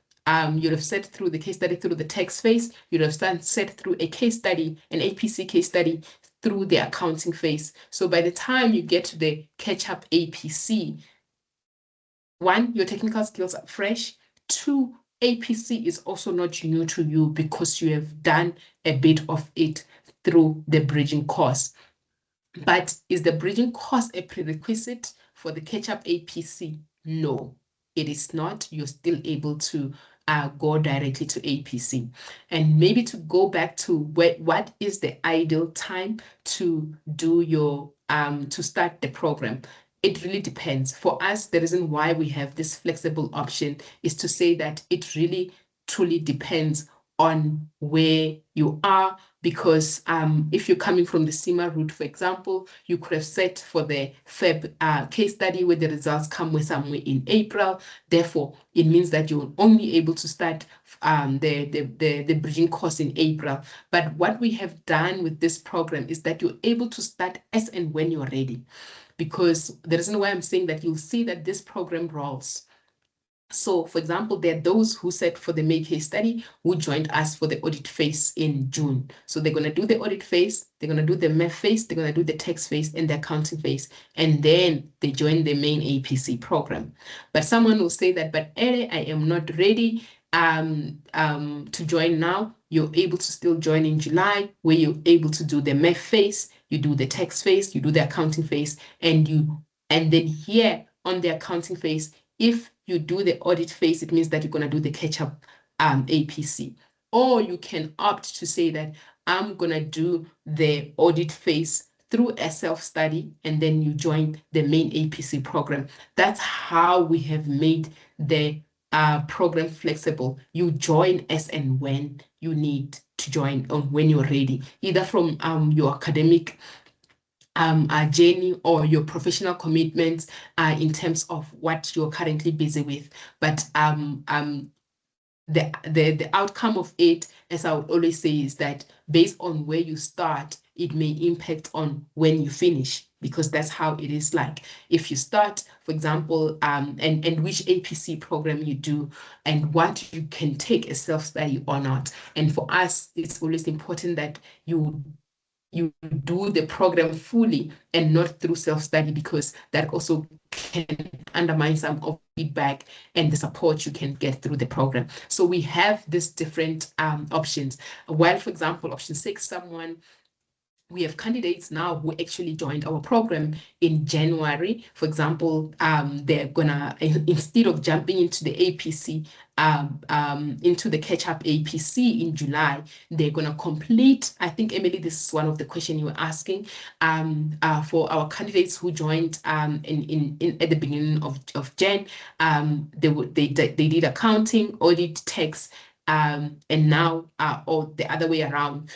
have set through the case study through the tax phase, you'd have set through a case study, an APC case study through the accounting phase. So by the time you get to the catch-up APC, 1, your technical skills are fresh. 2, APC is also not new to you, because you have done a bit of it through the bridging course. But is the bridging course a prerequisite for the catch-up APC? No, it is not. You're still able to go directly to APC. And maybe to go back to what is the ideal time to do your to start the program. It really depends. For us, the reason why we have this flexible option is to say that it really truly depends on where you are, because if you're coming from the CIMA route, for example, you could have set for the Feb case study where the results come with somewhere in April. Therefore, it means that you're only able to start the bridging course in April. But what we have done with this program is that you're able to start as and when you're ready, because the reason why I'm saying that, you'll see that this program rolls. So, for example, there are those who set for the May case study who joined us for the audit phase in June. So they're going to do the audit phase, they're going to do the math phase, they're going to do the tax phase and the accounting phase, and then they join the main APC program. But someone will say that, but I am not ready to join now. You're able to still join in July, where you're able to do the math phase, you do the tax phase, you do the accounting phase, and then here on the accounting phase, if you do the audit phase, it means that you're going to do the catch-up APC. or you can opt to say that I'm going to do the audit phase through a self-study, and then you join the main APC program. That's how we have made the program flexible. You join as and when you need to join, or when you're ready, either from your academic journey or your professional commitments in terms of what you're currently busy with. But the outcome of it, as I would always say, is that based on where you start, it may impact on when you finish, because that's how it is. Like if you start, for example, and which APC program you do, and what you can take a self-study or not. And for us, it's always important that you do the program fully and not through self-study, because that also can undermine some of feedback and the support you can get through the program. So we have these different options. While, for example, option 6, we have candidates now who actually joined our program in January. For example, they're gonna, instead of jumping into the APC, into the catch-up APC in July, they're gonna complete, I think, Emily, this is one of the questions you were asking, for our candidates who joined at the beginning of Jan, they did accounting, audit, tax, and now, or the other way around,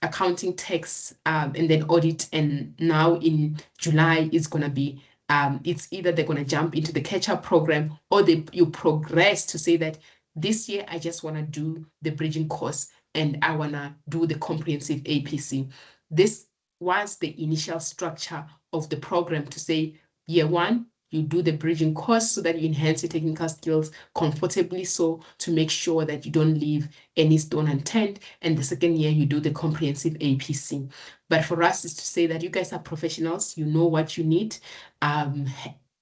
accounting, tax, and then audit, and now in July is going to be it's either they're going to jump into the catch-up program, or you progress to say that this year I just want to do the bridging course and I want to do the comprehensive APC. This was the initial structure of the program, to say year 1 you do the bridging course so that you enhance your technical skills comfortably, so to make sure that you don't leave any stone unturned. And the second year you do the comprehensive APC. But for us is to say that you guys are professionals, you know what you need.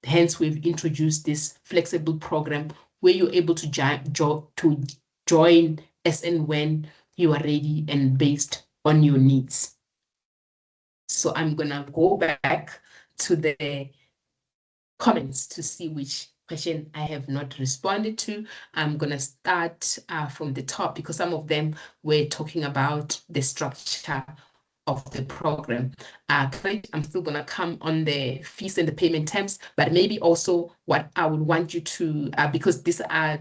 Hence, we've introduced this flexible program where you're able to join as and when you are ready and based on your needs. So I'm gonna go back to the comments to see which question I have not responded to. I'm going to start from the top, because some of them were talking about the structure of the program. I'm still going to come on the fees and the payment terms, but maybe also what I would want you to, because these are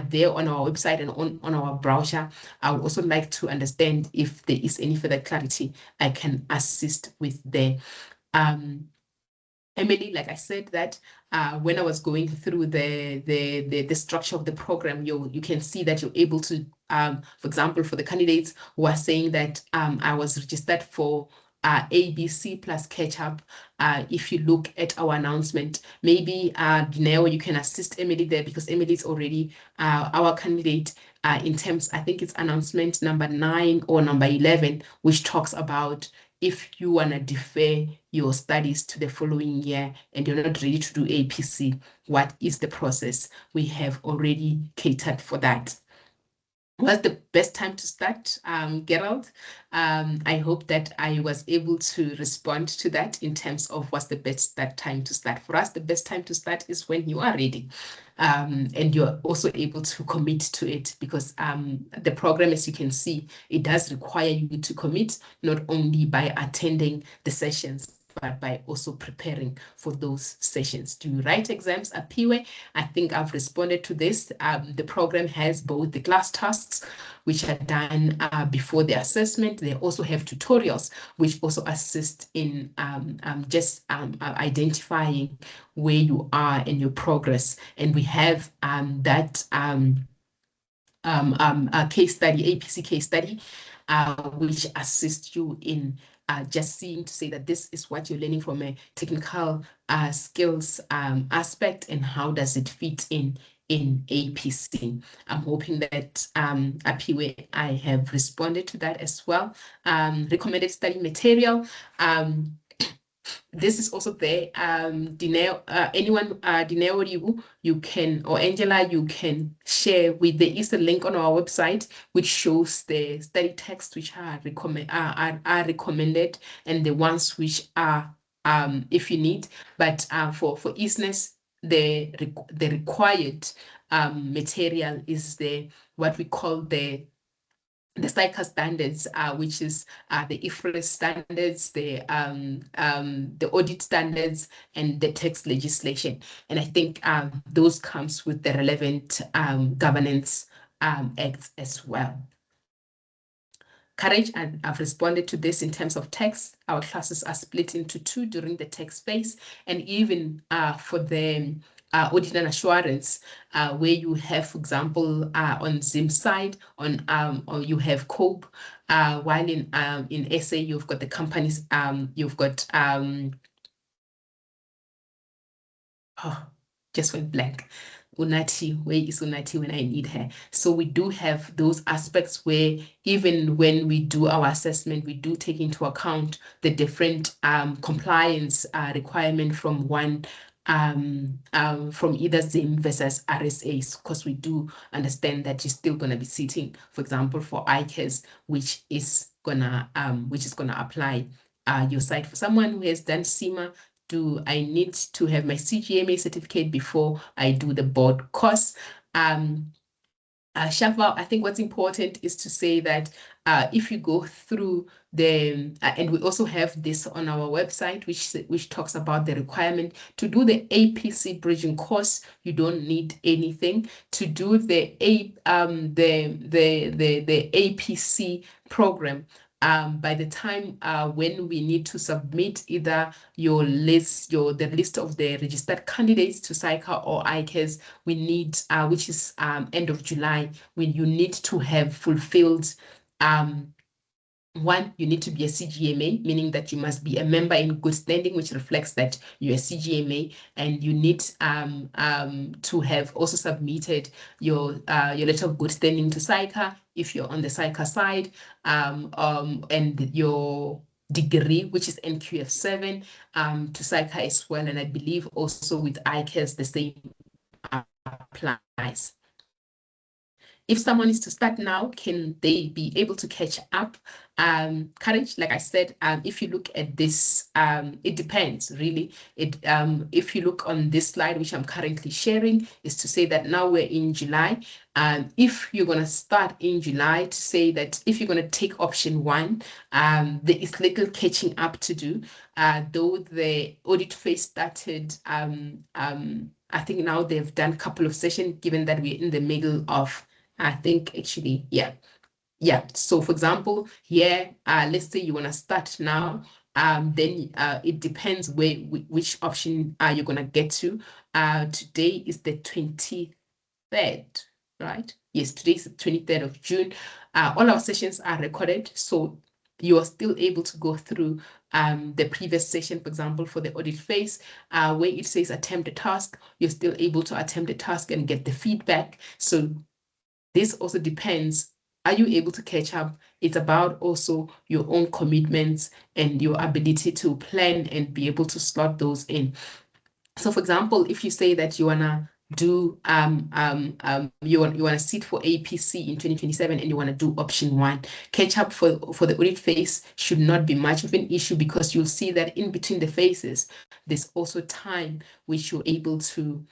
there on our website and on our browser, I would also like to understand if there is any further clarity I can assist with there. Emily, like I said, that when I was going through the structure of the program, you can see that you're able to, for example, for the candidates who are saying that I was registered for ABC plus catch-up. If you look at our announcement, maybe Dineo, you can assist Emily there, because Emily is already our candidate in terms, I think it's announcement number 9 or number 11, which talks about if you want to defer your studies to the following year and you're not ready to do APC, what is the process? We have already catered for that. What's the best time to start, Gerald? I hope that I was able to respond to that in terms of what's the best time to start. For us, the best time to start is when you are ready. And you're also able to commit to it, because the program, as you can see, it does require you to commit, not only by attending the sessions, but by also preparing for those sessions. Do you write exams at Apiwe? I think I've responded to this. The program has both the class tasks, which are done before the assessment. They also have tutorials, which also assist in just identifying where you are in your progress. And we have that case study, APC case study, which assists you in just seeing to say that this is what you're learning from a technical skills aspect, and how does it fit in APC. I'm hoping that Apiwe, I have responded to that as well. Recommended study material. This is also there. Dineo, anyone, Dineo, you can, or Angela, you can share with, there is a link on our website which shows the study texts which are recommended, and the ones which are if you need. But for easiness, the required material is what we call the SAICA standards, which is the IFRS standards, the audit standards, and the tax legislation. And I think those comes with the relevant governance acts as well. Courage, and I've responded to this in terms of tax. Our classes are split into 2 during the tax phase, and even for the audit and assurance, where you have, for example, on Zim side, or you have COPE, while in SA you've got the companies, you've got just went blank. Unati, where is Unati when I need her? So we do have those aspects where even when we do our assessment, we do take into account the different compliance requirement from from either Zim versus RSAs, because we do understand that you're still going to be sitting, for example, for ICAS, which is gonna apply your site. For someone who has done CIMA, do I need to have my CGMA certificate before I do the board course? Shafa, I think what's important is to say that if you go through the, and we also have this on our website, which talks about the requirement to do the APC bridging course. You don't need anything to do the APC program. By the time when we need to submit either your list, the list of the registered candidates to SAICA or ICAS, we need, which is end of July, when you need to have fulfilled one, you need to be a CGMA, meaning that you must be a member in good standing, which reflects that you're a CGMA, and you need to have also submitted your letter of good standing to SAICA if you're on the SAICA side, and your degree, which is NQF7, to SAICA as well. And I believe also with ICAS, the same applies. If someone is to start now, can they be able to catch up? Courage, like I said, if you look at this, it depends really. If you look on this slide, which I'm currently sharing, is to say that now we're in July. If you're going to start in July, to say that if you're going to take option 1, there is little catching up to do. Though the audit phase started, I think now they've done a couple of sessions, given that we're in the middle of, I think actually, yeah. So for example, here, let's say you want to start now, then it depends which option you're going to get to. Today is the 23rd, right? Yes, today is the 23rd of June. All our sessions are recorded, so you are still able to go through the previous session, for example, for the audit phase, where it says attempt a task, you're still able to attempt a task and get the feedback. So this also depends. Are you able to catch up? It's about also your own commitments and your ability to plan and be able to slot those in. So for example, if you say that you wanna do you want to sit for APC in 2027 and you want to do option 1, catch up for the audit phase should not be much of an issue, because you'll see that in between the phases there's also time which you're able to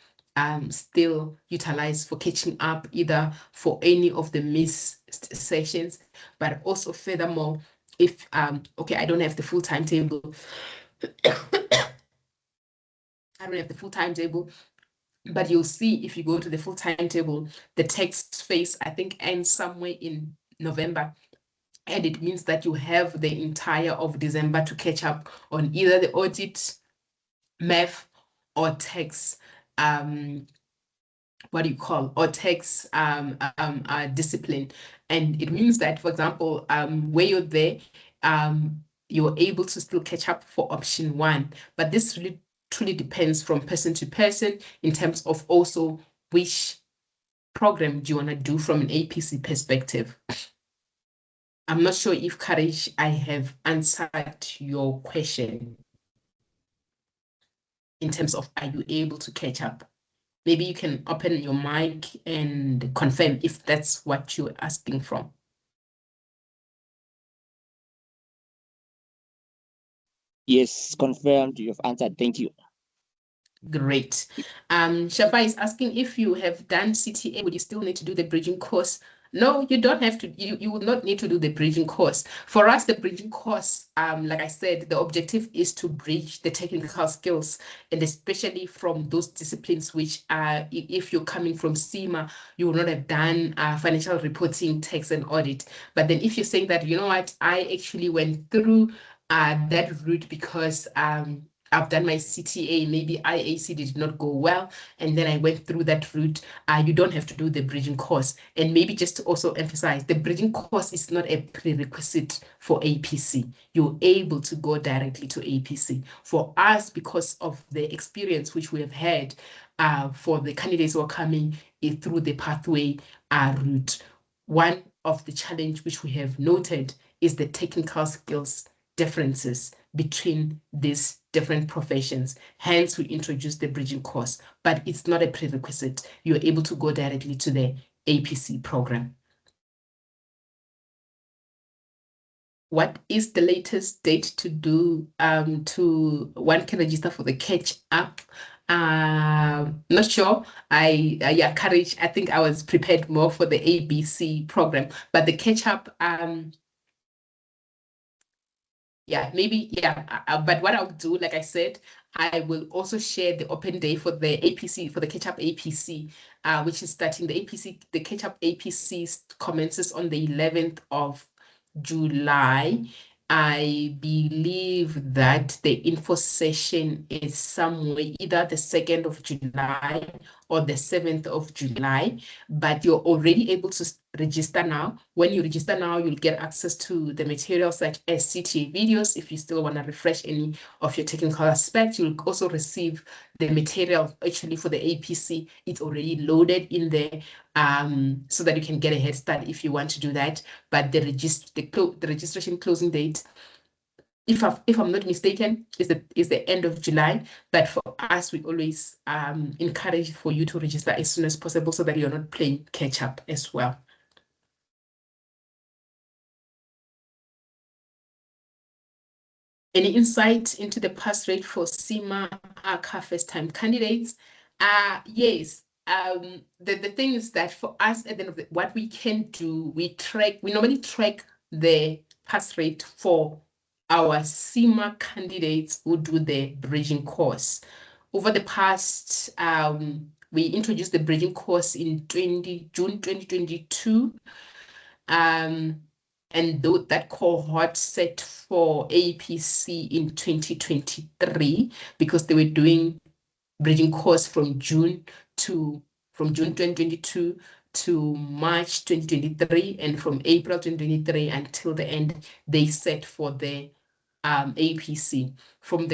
still utilize for catching up, either for any of the missed sessions, but also furthermore, if okay, I don't have the full timetable. I don't have the full timetable, but you'll see if you go to the full timetable, the text phase, I think, ends somewhere in November. And it means that you have the entire of December to catch up on either the audit, math, or tax, what do you call, or tax discipline. And it means that, for example, where you're there, you're able to still catch up for option 1. But this really truly depends from person to person in terms of also which program do you want to do from an APC perspective. I'm not sure if, Courage, I have answered your question in terms of are you able to catch up? Maybe you can open your mic and confirm if that's what you're asking from. Yes, confirmed. You've answered. Thank you. Great. Shafa is asking if you have done CTA, would you still need to do the bridging course? No, you don't have to. You will not need to do the bridging course. For us, the bridging course, like I said, the objective is to bridge the technical skills, and especially from those disciplines which are, if you're coming from CIMA, you will not have done financial reporting, tax, and audit. But then if you're saying that, you know what, I actually went through that route because I've done my CTA, maybe IAC did not go well, and then I went through that route. You don't have to do the bridging course. And maybe just to also emphasize, the bridging course is not a prerequisite for APC. You're able to go directly to APC. For us, because of the experience which we have had for the candidates who are coming through the pathway route, one of the challenge which we have noted is the technical skills differences between these different professions. Hence, we introduced the bridging course, but it's not a prerequisite. You're able to go directly to the APC program. What is the latest date to do to one can register for the catch up? Not sure. Yeah, courage. I think I was prepared more for the ABC program, but the catch up yeah, maybe, yeah. But what I'll do, like I said, I will also share the open day for the APC, for the catch-up APC, which is starting the APC, the catch-up APC commences on the 11th of July. I believe that the info session is somewhere either the 2nd of July or the 7th of July, but you're already able to register now. When you register now, you'll get access to the materials such as CTA videos. If you still want to refresh any of your technical aspects, you'll also receive the material actually for the APC. It's already loaded in there so that you can get a head start if you want to do that. But the registration closing date, if I'm not mistaken, is the end of July. But for us, we always encourage for you to register as soon as possible so that you're not playing catch up as well. Any insight into the pass rate for CIMA ACA first-time candidates? Yes. The thing is that for us, at the end of what we can do, we normally track the pass rate for our CIMA candidates who do the bridging course. Over the past, we introduced the bridging course in June 2022. And that cohort set for APC in 2023 because they were doing bridging course from June 2022 to March 2023, and from April 2023 until the end they set for the APC. From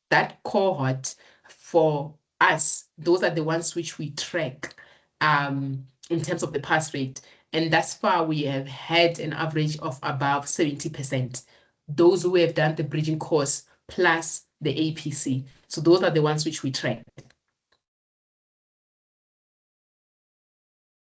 that cohort, for us, those are the ones which we track in terms of the pass rate. And thus far, we have had an average of above 70%. Those who have done the bridging course plus the APC. So those are the ones which we track.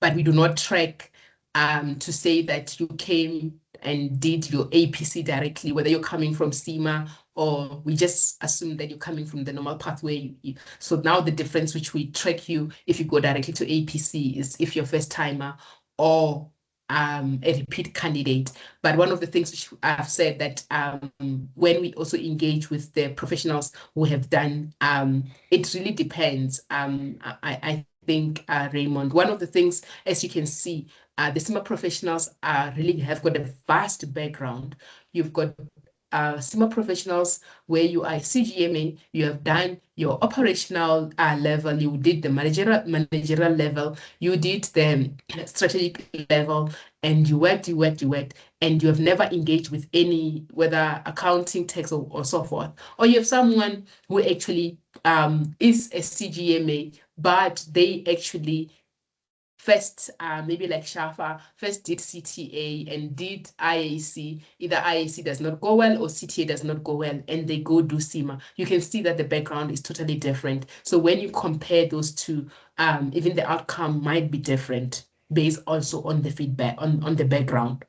But we do not track to say that you came and did your APC directly, whether you're coming from CIMA or we just assume that you're coming from the normal pathway. So now the difference which we track you if you go directly to APC is if you're first timer or a repeat candidate. But one of the things which I've said that when we also engage with the professionals who have done, it really depends. I think, Raymond, one of the things, as you can see, the CIMA professionals really have got a vast background. You've got CIMA professionals where you are CGMA, you have done your operational level, you did the managerial level, you did the strategic level, and you worked, and you have never engaged with any, whether accounting, tax, or so forth. Or you have someone who actually is a CGMA, but they actually first, maybe like Shafa, first did CTA and did IAC. Either IAC does not go well or CTA does not go well, and they go do CIMA. You can see that the background is totally different. So when you compare those two, even the outcome might be different based also on the feedback, on the background.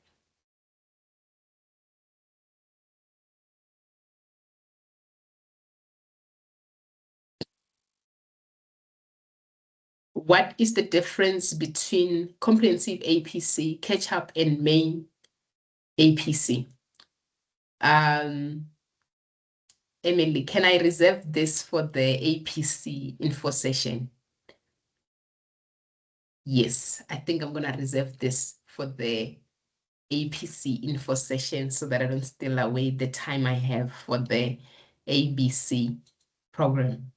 what is the difference between comprehensive APC, catch-up, and main APC? Emily, can I reserve this for the APC info session? Yes, I think I'm going to reserve this for the APC info session so that I don't steal away the time I have for the ABC program.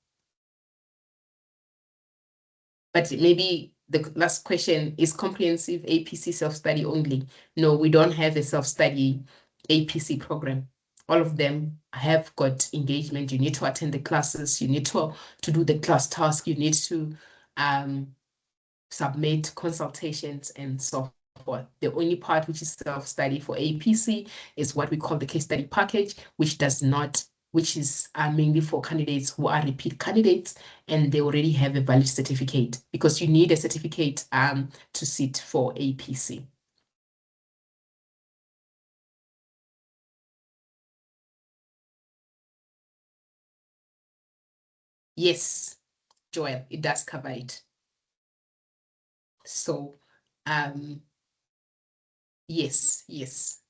But maybe the last question is comprehensive APC self-study only. No, we don't have a self-study APC program. All of them have got engagement. You need to attend the classes. You need to do the class task. You need to submit consultations and so forth. The only part which is self-study for APC is what we call the case study package, which is mainly for candidates who are repeat candidates and they already have a valid certificate, because you need a certificate to sit for APC. Yes, Joel, it does cover it. So, yes.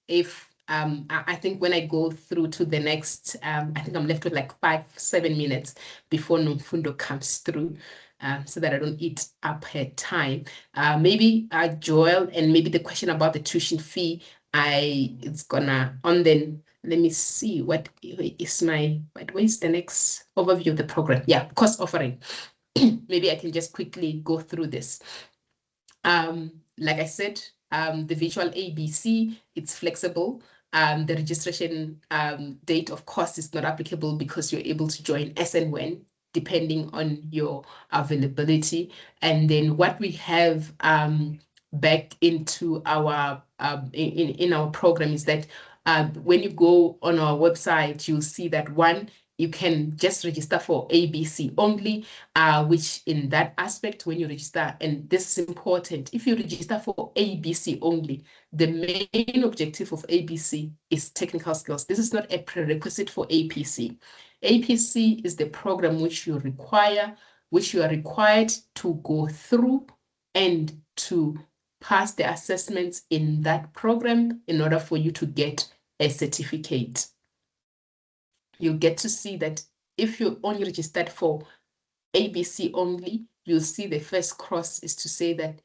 If I think when I go through to the next, I think I'm left with like 5-7 minutes before Nomfundo comes through, so that I don't eat up her time. Maybe Joel, and maybe the question about the tuition fee, it's gonna on then. Let me see what is where's the next overview of the program? Yeah, course offering. Maybe I can just quickly go through this. Like I said, the virtual ABC, it's flexible. The registration date, of course, is not applicable because you're able to join as and when, depending on your availability. And then what we have back into our in our program is that when you go on our website, you'll see that one, you can just register for ABC only, which in that aspect, when you register, and this is important, if you register for ABC only, the main objective of ABC is technical skills. This is not a prerequisite for APC. APC is the program which you are required to go through and to pass the assessments in that program in order for you to get a certificate. You'll get to see that if you're only registered for ABC only, you'll see the first cross is to say that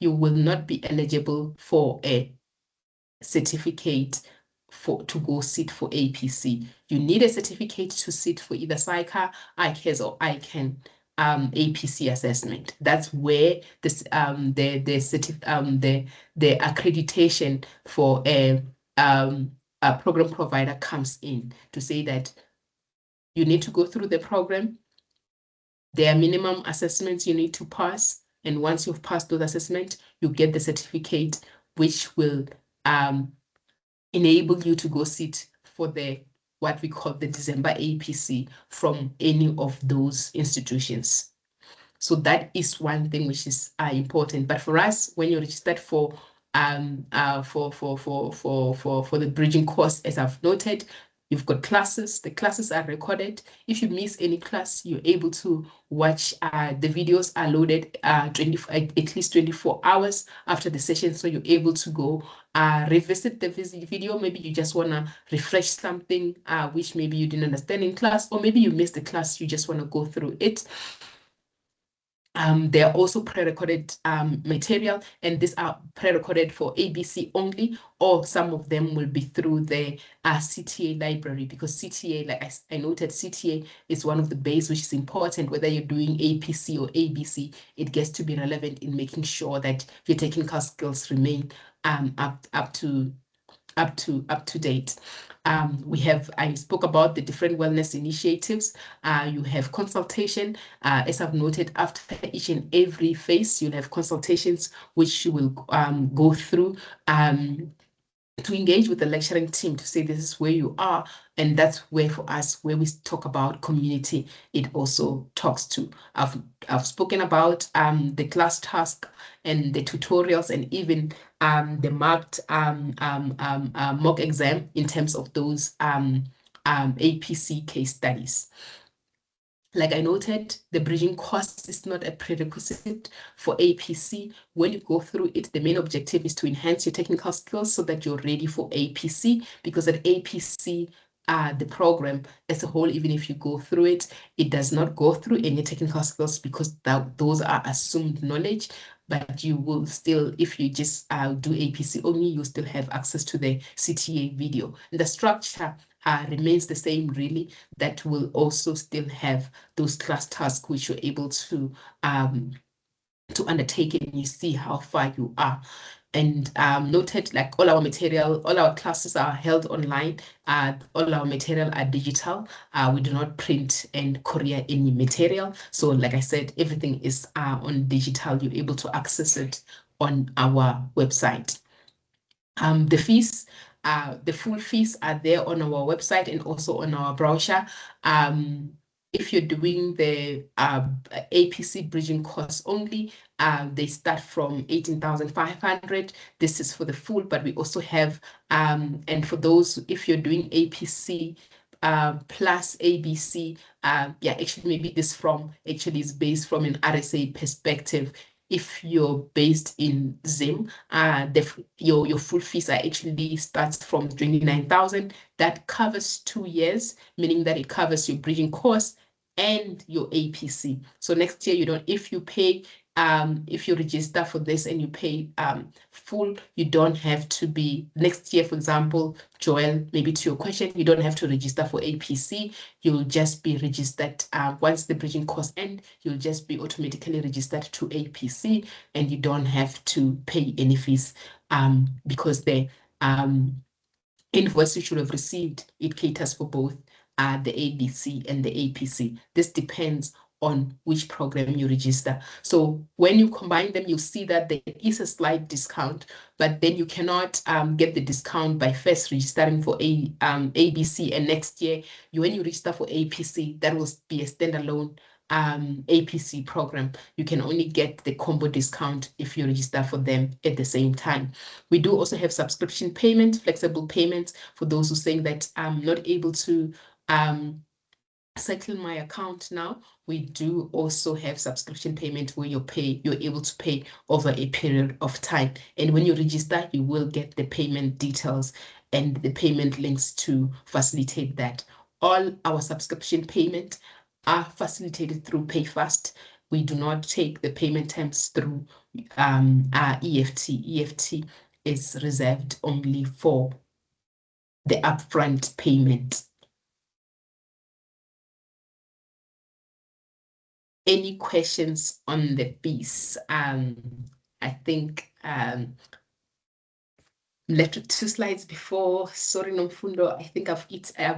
you will not be eligible for a certificate to go sit for APC. You need a certificate to sit for either SAICA, ICAS, or ICANN APC assessment. That's where this the accreditation for a program provider comes in to say that you need to go through the program. There are minimum assessments you need to pass, and once you've passed those assessments, you get the certificate, which will enable you to go sit for what we call the December APC from any of those institutions. So that is one thing which is important. But for us, when you're registered for the bridging course, as I've noted, you've got classes. The classes are recorded. If you miss any class, you're able to watch. The videos are loaded at least 24 hours after the session, so you're able to go revisit the video. Maybe you just want to refresh something which maybe you didn't understand in class, or maybe you missed the class, you just want to go through it. They are also pre-recorded material, and these are pre-recorded for ABC only, or some of them will be through the CTA library, because CTA, like I noted, CTA is one of the base which is important. Whether you're doing APC or ABC, it gets to be relevant in making sure that your technical skills remain up to date. I spoke about the different wellness initiatives. You have consultation, as I've noted, after each and every phase, you'll have consultations which you will go through to engage with the lecturing team to say this is where you are. And that's where, for us, where we talk about community, it also talks to. I've spoken about the class task and the tutorials, and even the marked mock exam in terms of those APC case studies. Like I noted, the bridging course is not a prerequisite for APC. When you go through it, the main objective is to enhance your technical skills so that you're ready for APC, because at APC, the program as a whole, even if you go through it, it does not go through any technical skills because those are assumed knowledge. But you will still, if you just do APC only, you still have access to the CTA video. And the structure remains the same, really. That will also still have those class tasks which you're able to undertake, and you see how far you are. And noted, like all our material, all our classes are held online. All our material are digital. We do not print and courier any material. So like I said, everything is on digital. You're able to access it on our website. The fees, the full fees are there on our website and also on our brochure. If you're doing the APC bridging course only, they start from 18,500. This is for the full, but we also have, and for those, if you're doing APC plus ABC, actually maybe this actually is based from an RSA perspective. If you're based in Zim, your full fees are actually starts from 29,000. That covers 2 years, meaning that it covers your bridging course and your APC. So next year, if you pay, if you register for this and you pay full, you don't have to be, next year, for example, Joel, maybe to your question, you don't have to register for APC. You'll just be registered, once the bridging course ends, you'll just be automatically registered to APC, and you don't have to pay any fees because the invoice you should have received, it caters for both the ABC and the APC. This depends on which program you register. So when you combine them, you'll see that there is a slight discount, but then you cannot get the discount by first registering for ABC, and next year, when you register for APC, that will be a standalone APC program. You can only get the combo discount if you register for them at the same time. We do also have subscription payment, flexible payments for those who saying that I'm not able to settle my account now. We do also have subscription payment where you're able to pay over a period of time. And when you register, you will get the payment details and the payment links to facilitate that. All our subscription payment are facilitated through PayFast. We do not take the payment terms through our EFT. EFT is reserved only for the upfront payment. Any questions on the fees? I think left with 2 slides before. Sorry, Nomfundo, I think I've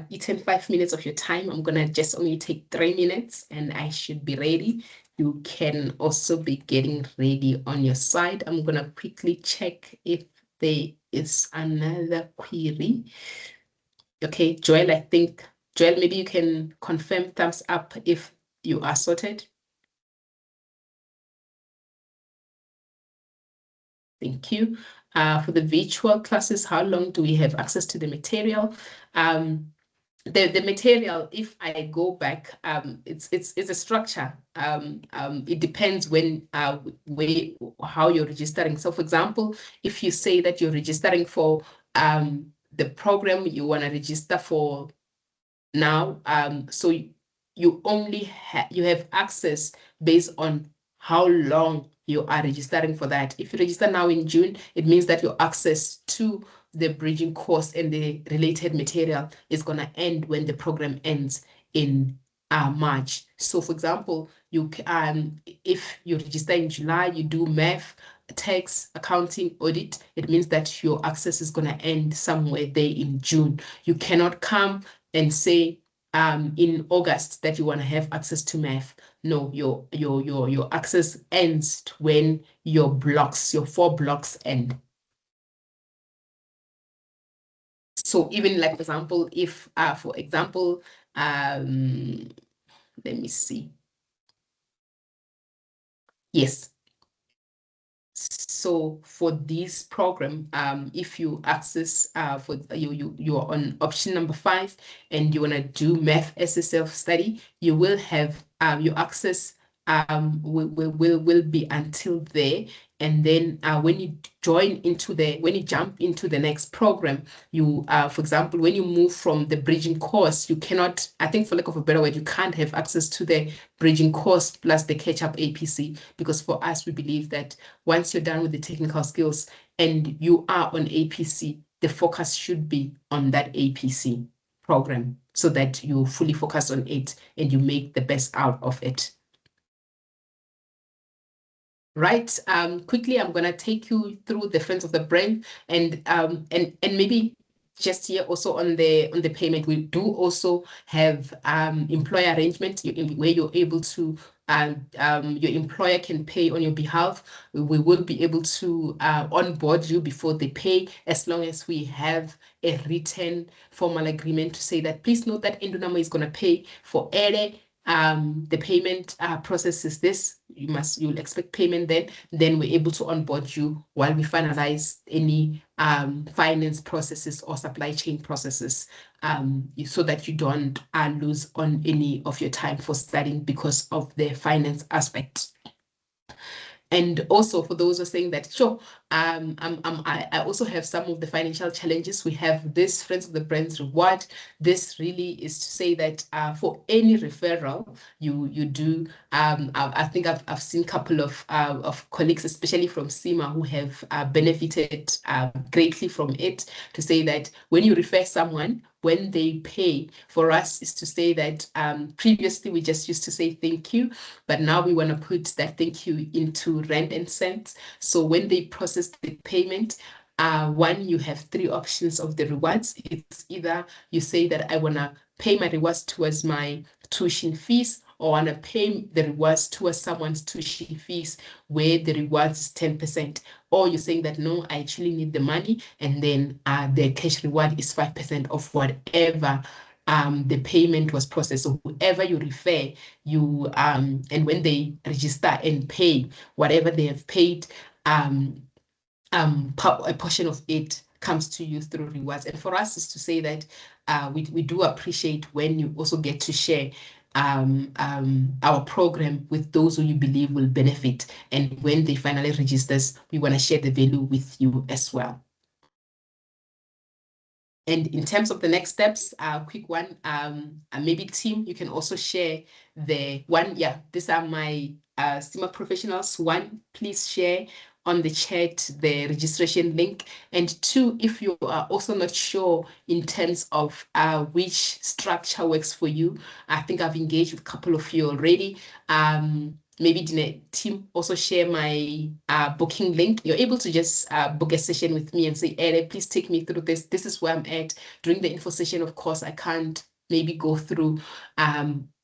eaten 5 minutes of your time. I'm gonna just only take 3 minutes and I should be ready. You can also be getting ready on your side. I'm gonna quickly check if there is another query. Okay, Joel, Joel, maybe you can confirm thumbs up if you are sorted. Thank you. For the virtual classes, how long do we have access to the material? The material, if I go back, it's a structure. It depends how you're registering. So for example, if you say that you're registering for the program you want to register for now, so you only you have access based on how long you are registering for that. If you register now in June, it means that your access to the bridging course and the related material is going to end when the program ends in March. So for example, if you register in July, you do math, tax, accounting, audit, it means that your access is going to end somewhere there in June. You cannot come and say in August that you want to have access to math. No, your access ends when your 4 blocks end. So even like, for example, if, let me see. Yes. So for this program, if you access you're on option number 5 and you want to do math as a self-study, you will have your access will be until there. And then when you jump into the next program, you for example, when you move from the bridging course, you cannot, I think for lack of a better word, you can't have access to the bridging course plus the catch-up APC, because for us, we believe that once you're done with the technical skills and you are on APC, the focus should be on that APC program so that you fully focus on it and you make the best out of it. Right. Quickly, I'm gonna take you through the Friends of the Brand, and maybe just here also on the payment, we do also have employer arrangement where you're able to your employer can pay on your behalf. We will be able to onboard you before they pay, as long as we have a written formal agreement to say that please note that Endunamo is gonna pay for Ere. The payment process is this. You'll expect payment then we're able to onboard you while we finalize any finance processes or supply chain processes, so that you don't lose on any of your time for studying because of the finance aspect. And also for those who are saying that, sure, I also have some of the financial challenges. We have this Friends of the Brands reward. This really is to say that for any referral you do, I think I've seen a couple of colleagues, especially from CIMA, who have benefited greatly from it, to say that when you refer someone, when they pay, for us is to say that previously we just used to say thank you, but now we want to put that thank you into rand and cents. So when they process the payment, one, you have 3 options of the rewards. It's either you say that I want to pay my rewards towards my tuition fees, or want to pay the rewards towards someone's tuition fees, where the rewards is 10%. Or you're saying that, no, I actually need the money, and then the cash reward is 5% of whatever the payment was processed. So whoever you refer, you and when they register and pay whatever they have paid, a portion of it comes to you through rewards. And for us is to say that we do appreciate when you also get to share our program with those who you believe will benefit. And when they finally registers, we want to share the value with you as well. And in terms of the next steps, quick one, maybe team, you can also share the one. Yeah, these are my CIMA professionals. 1, please share on the chat the registration link. And 2, if you are also not sure in terms of which structure works for you, I think I've engaged with a couple of you already. Maybe the team also share my booking link. You're able to just book a session with me and say, Ere, please take me through this. This is where I'm at. During the info session, of course, I can't maybe go through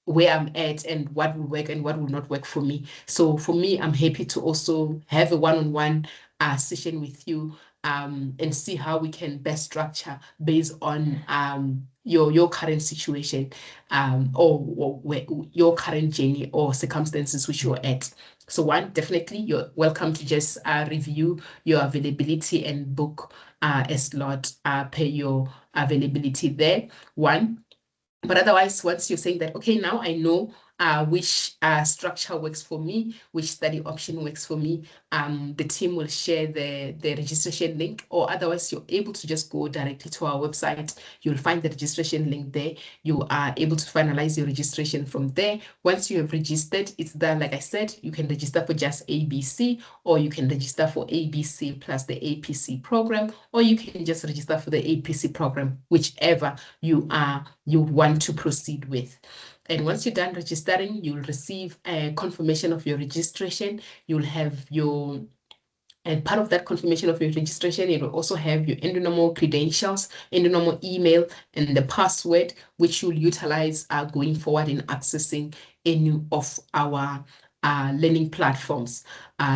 where I'm at and what will work and what will not work for me. So for me, I'm happy to also have a one-on-one session with you and see how we can best structure based on your current situation or your current journey or circumstances which you're at. So 1, definitely you're welcome to just review your availability and book a slot per your availability there. 1. But otherwise, once you're saying that, okay, now I know which structure works for me, which study option works for me, the team will share the registration link, or otherwise you're able to just go directly to our website. You'll find the registration link there. You are able to finalize your registration from there. Once you have registered, it's done. Like I said, you can register for just ABC, or you can register for ABC plus the APC program, or you can just register for the APC program, whichever you want to proceed with. And once you're done registering, you'll receive a confirmation of your registration. You'll have and part of that confirmation of your registration, it will also have your Endunamo credentials, Endunamo email, and the password, which you'll utilize going forward in accessing any of our learning platforms.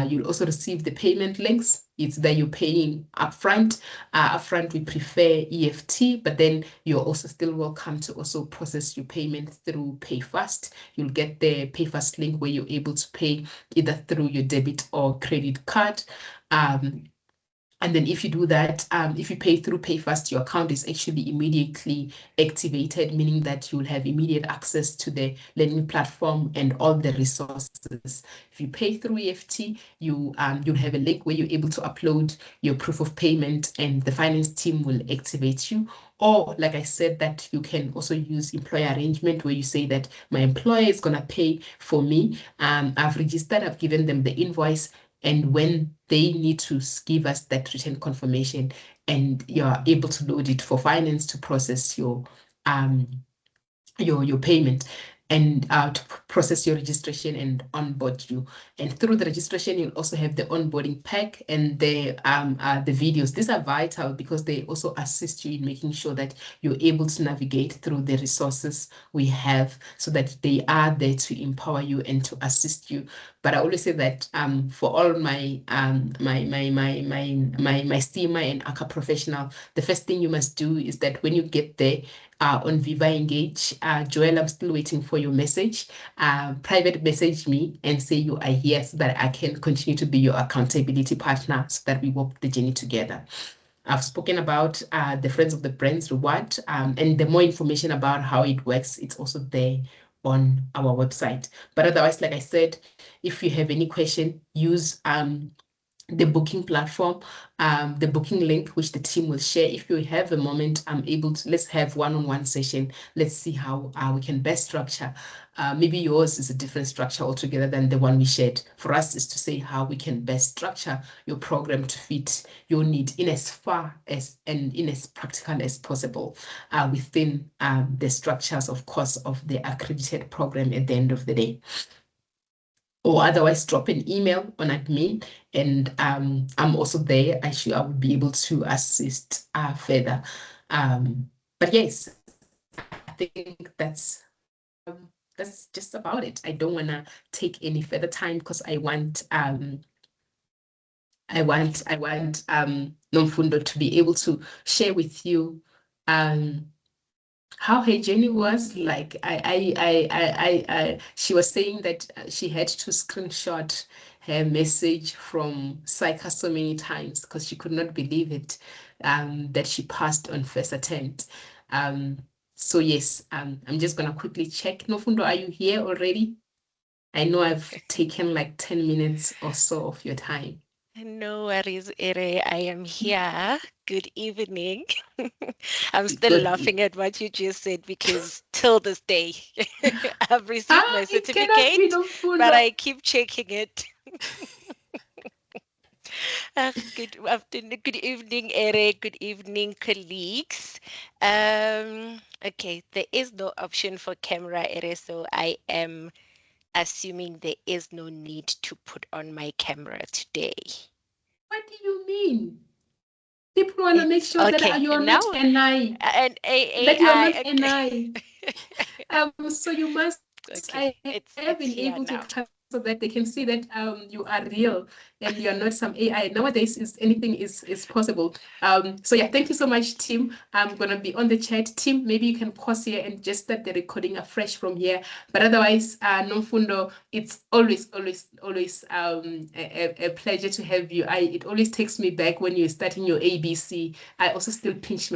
You'll also receive the payment links It's that you're paying upfront. Upfront, we prefer EFT, but then you're also still welcome to also process your payment through PayFast. You'll get the PayFast link where you're able to pay either through your debit or credit card. And then if you do that, if you pay through PayFast, your account is actually immediately activated, meaning that you'll have immediate access to the learning platform and all the resources. If you pay through EFT, you'll have a link where you're able to upload your proof of payment and the finance team will activate you. Or like I said, that you can also use employer arrangement where you say that my employer is gonna pay for me. I've registered, I've given them the invoice, and when they need to give us that written confirmation, and you're able to load it for finance to process your payment and to process your registration and onboard you. And through the registration, you'll also have the onboarding pack and the videos. These are vital because they also assist you in making sure that you're able to navigate through the resources we have so that they are there to empower you and to assist you. But I always say that for all my STEAMA and ACA professional, the first thing you must do is that when you get there, on Viva Engage, Joel, I'm still waiting for your message. Private message me and say you are here so that I can continue to be your accountability partner so that we walk the journey together. I've spoken about the Friends of the Brands reward, and the more information about how it works, it's also there on our website. But otherwise, like I said, if you have any question, use the booking platform, the booking link, which the team will share. If you have a moment, I'm able to, let's have one-on-one session. Let's see how we can best structure. Maybe yours is a different structure altogether than the one we shared. For us is to say how we can best structure your program to fit your need in as far as and in as practical as possible within the structures, of course, of the accredited program at the end of the day. Or otherwise drop an email on admin, and I'm also there. I will be able to assist further. But yes, I think that's just about it. I don't want to take any further time because I want Nomfundo to be able to share with you how her journey was. Like she was saying that she had to screenshot her message from Psycha so many times because she could not believe it, that she passed on first attempt. So yes, I'm just gonna quickly check. Nofundo, are you here already? I know I've taken like 10 minutes or so of your time. No worries, Ere. I am here. Good evening. I'm still Good. laughing at what you just said because till this day, I've received my It cannot be certificate, Nomfundo. but I keep checking it. Good afternoon, good evening, Ere. Good evening, colleagues. Okay, there is no option for camera, Ere, so I am assuming there is no need to put on my camera today. What do you mean? People want to make sure okay, that you are now, not NI. an That you are AI. not Okay. NI. So you must, Okay, I it's have been here able to now. so that they can see that you are real and you are not some AI. Nowadays, anything is possible. So yeah, thank you so much, Tim. I'm gonna be on the chat. Tim, maybe you can pause here and just start the recording afresh from here. But otherwise, Nomfundo, it's always a pleasure to have you. It always takes me back when you're starting your ABC. I also still pinch my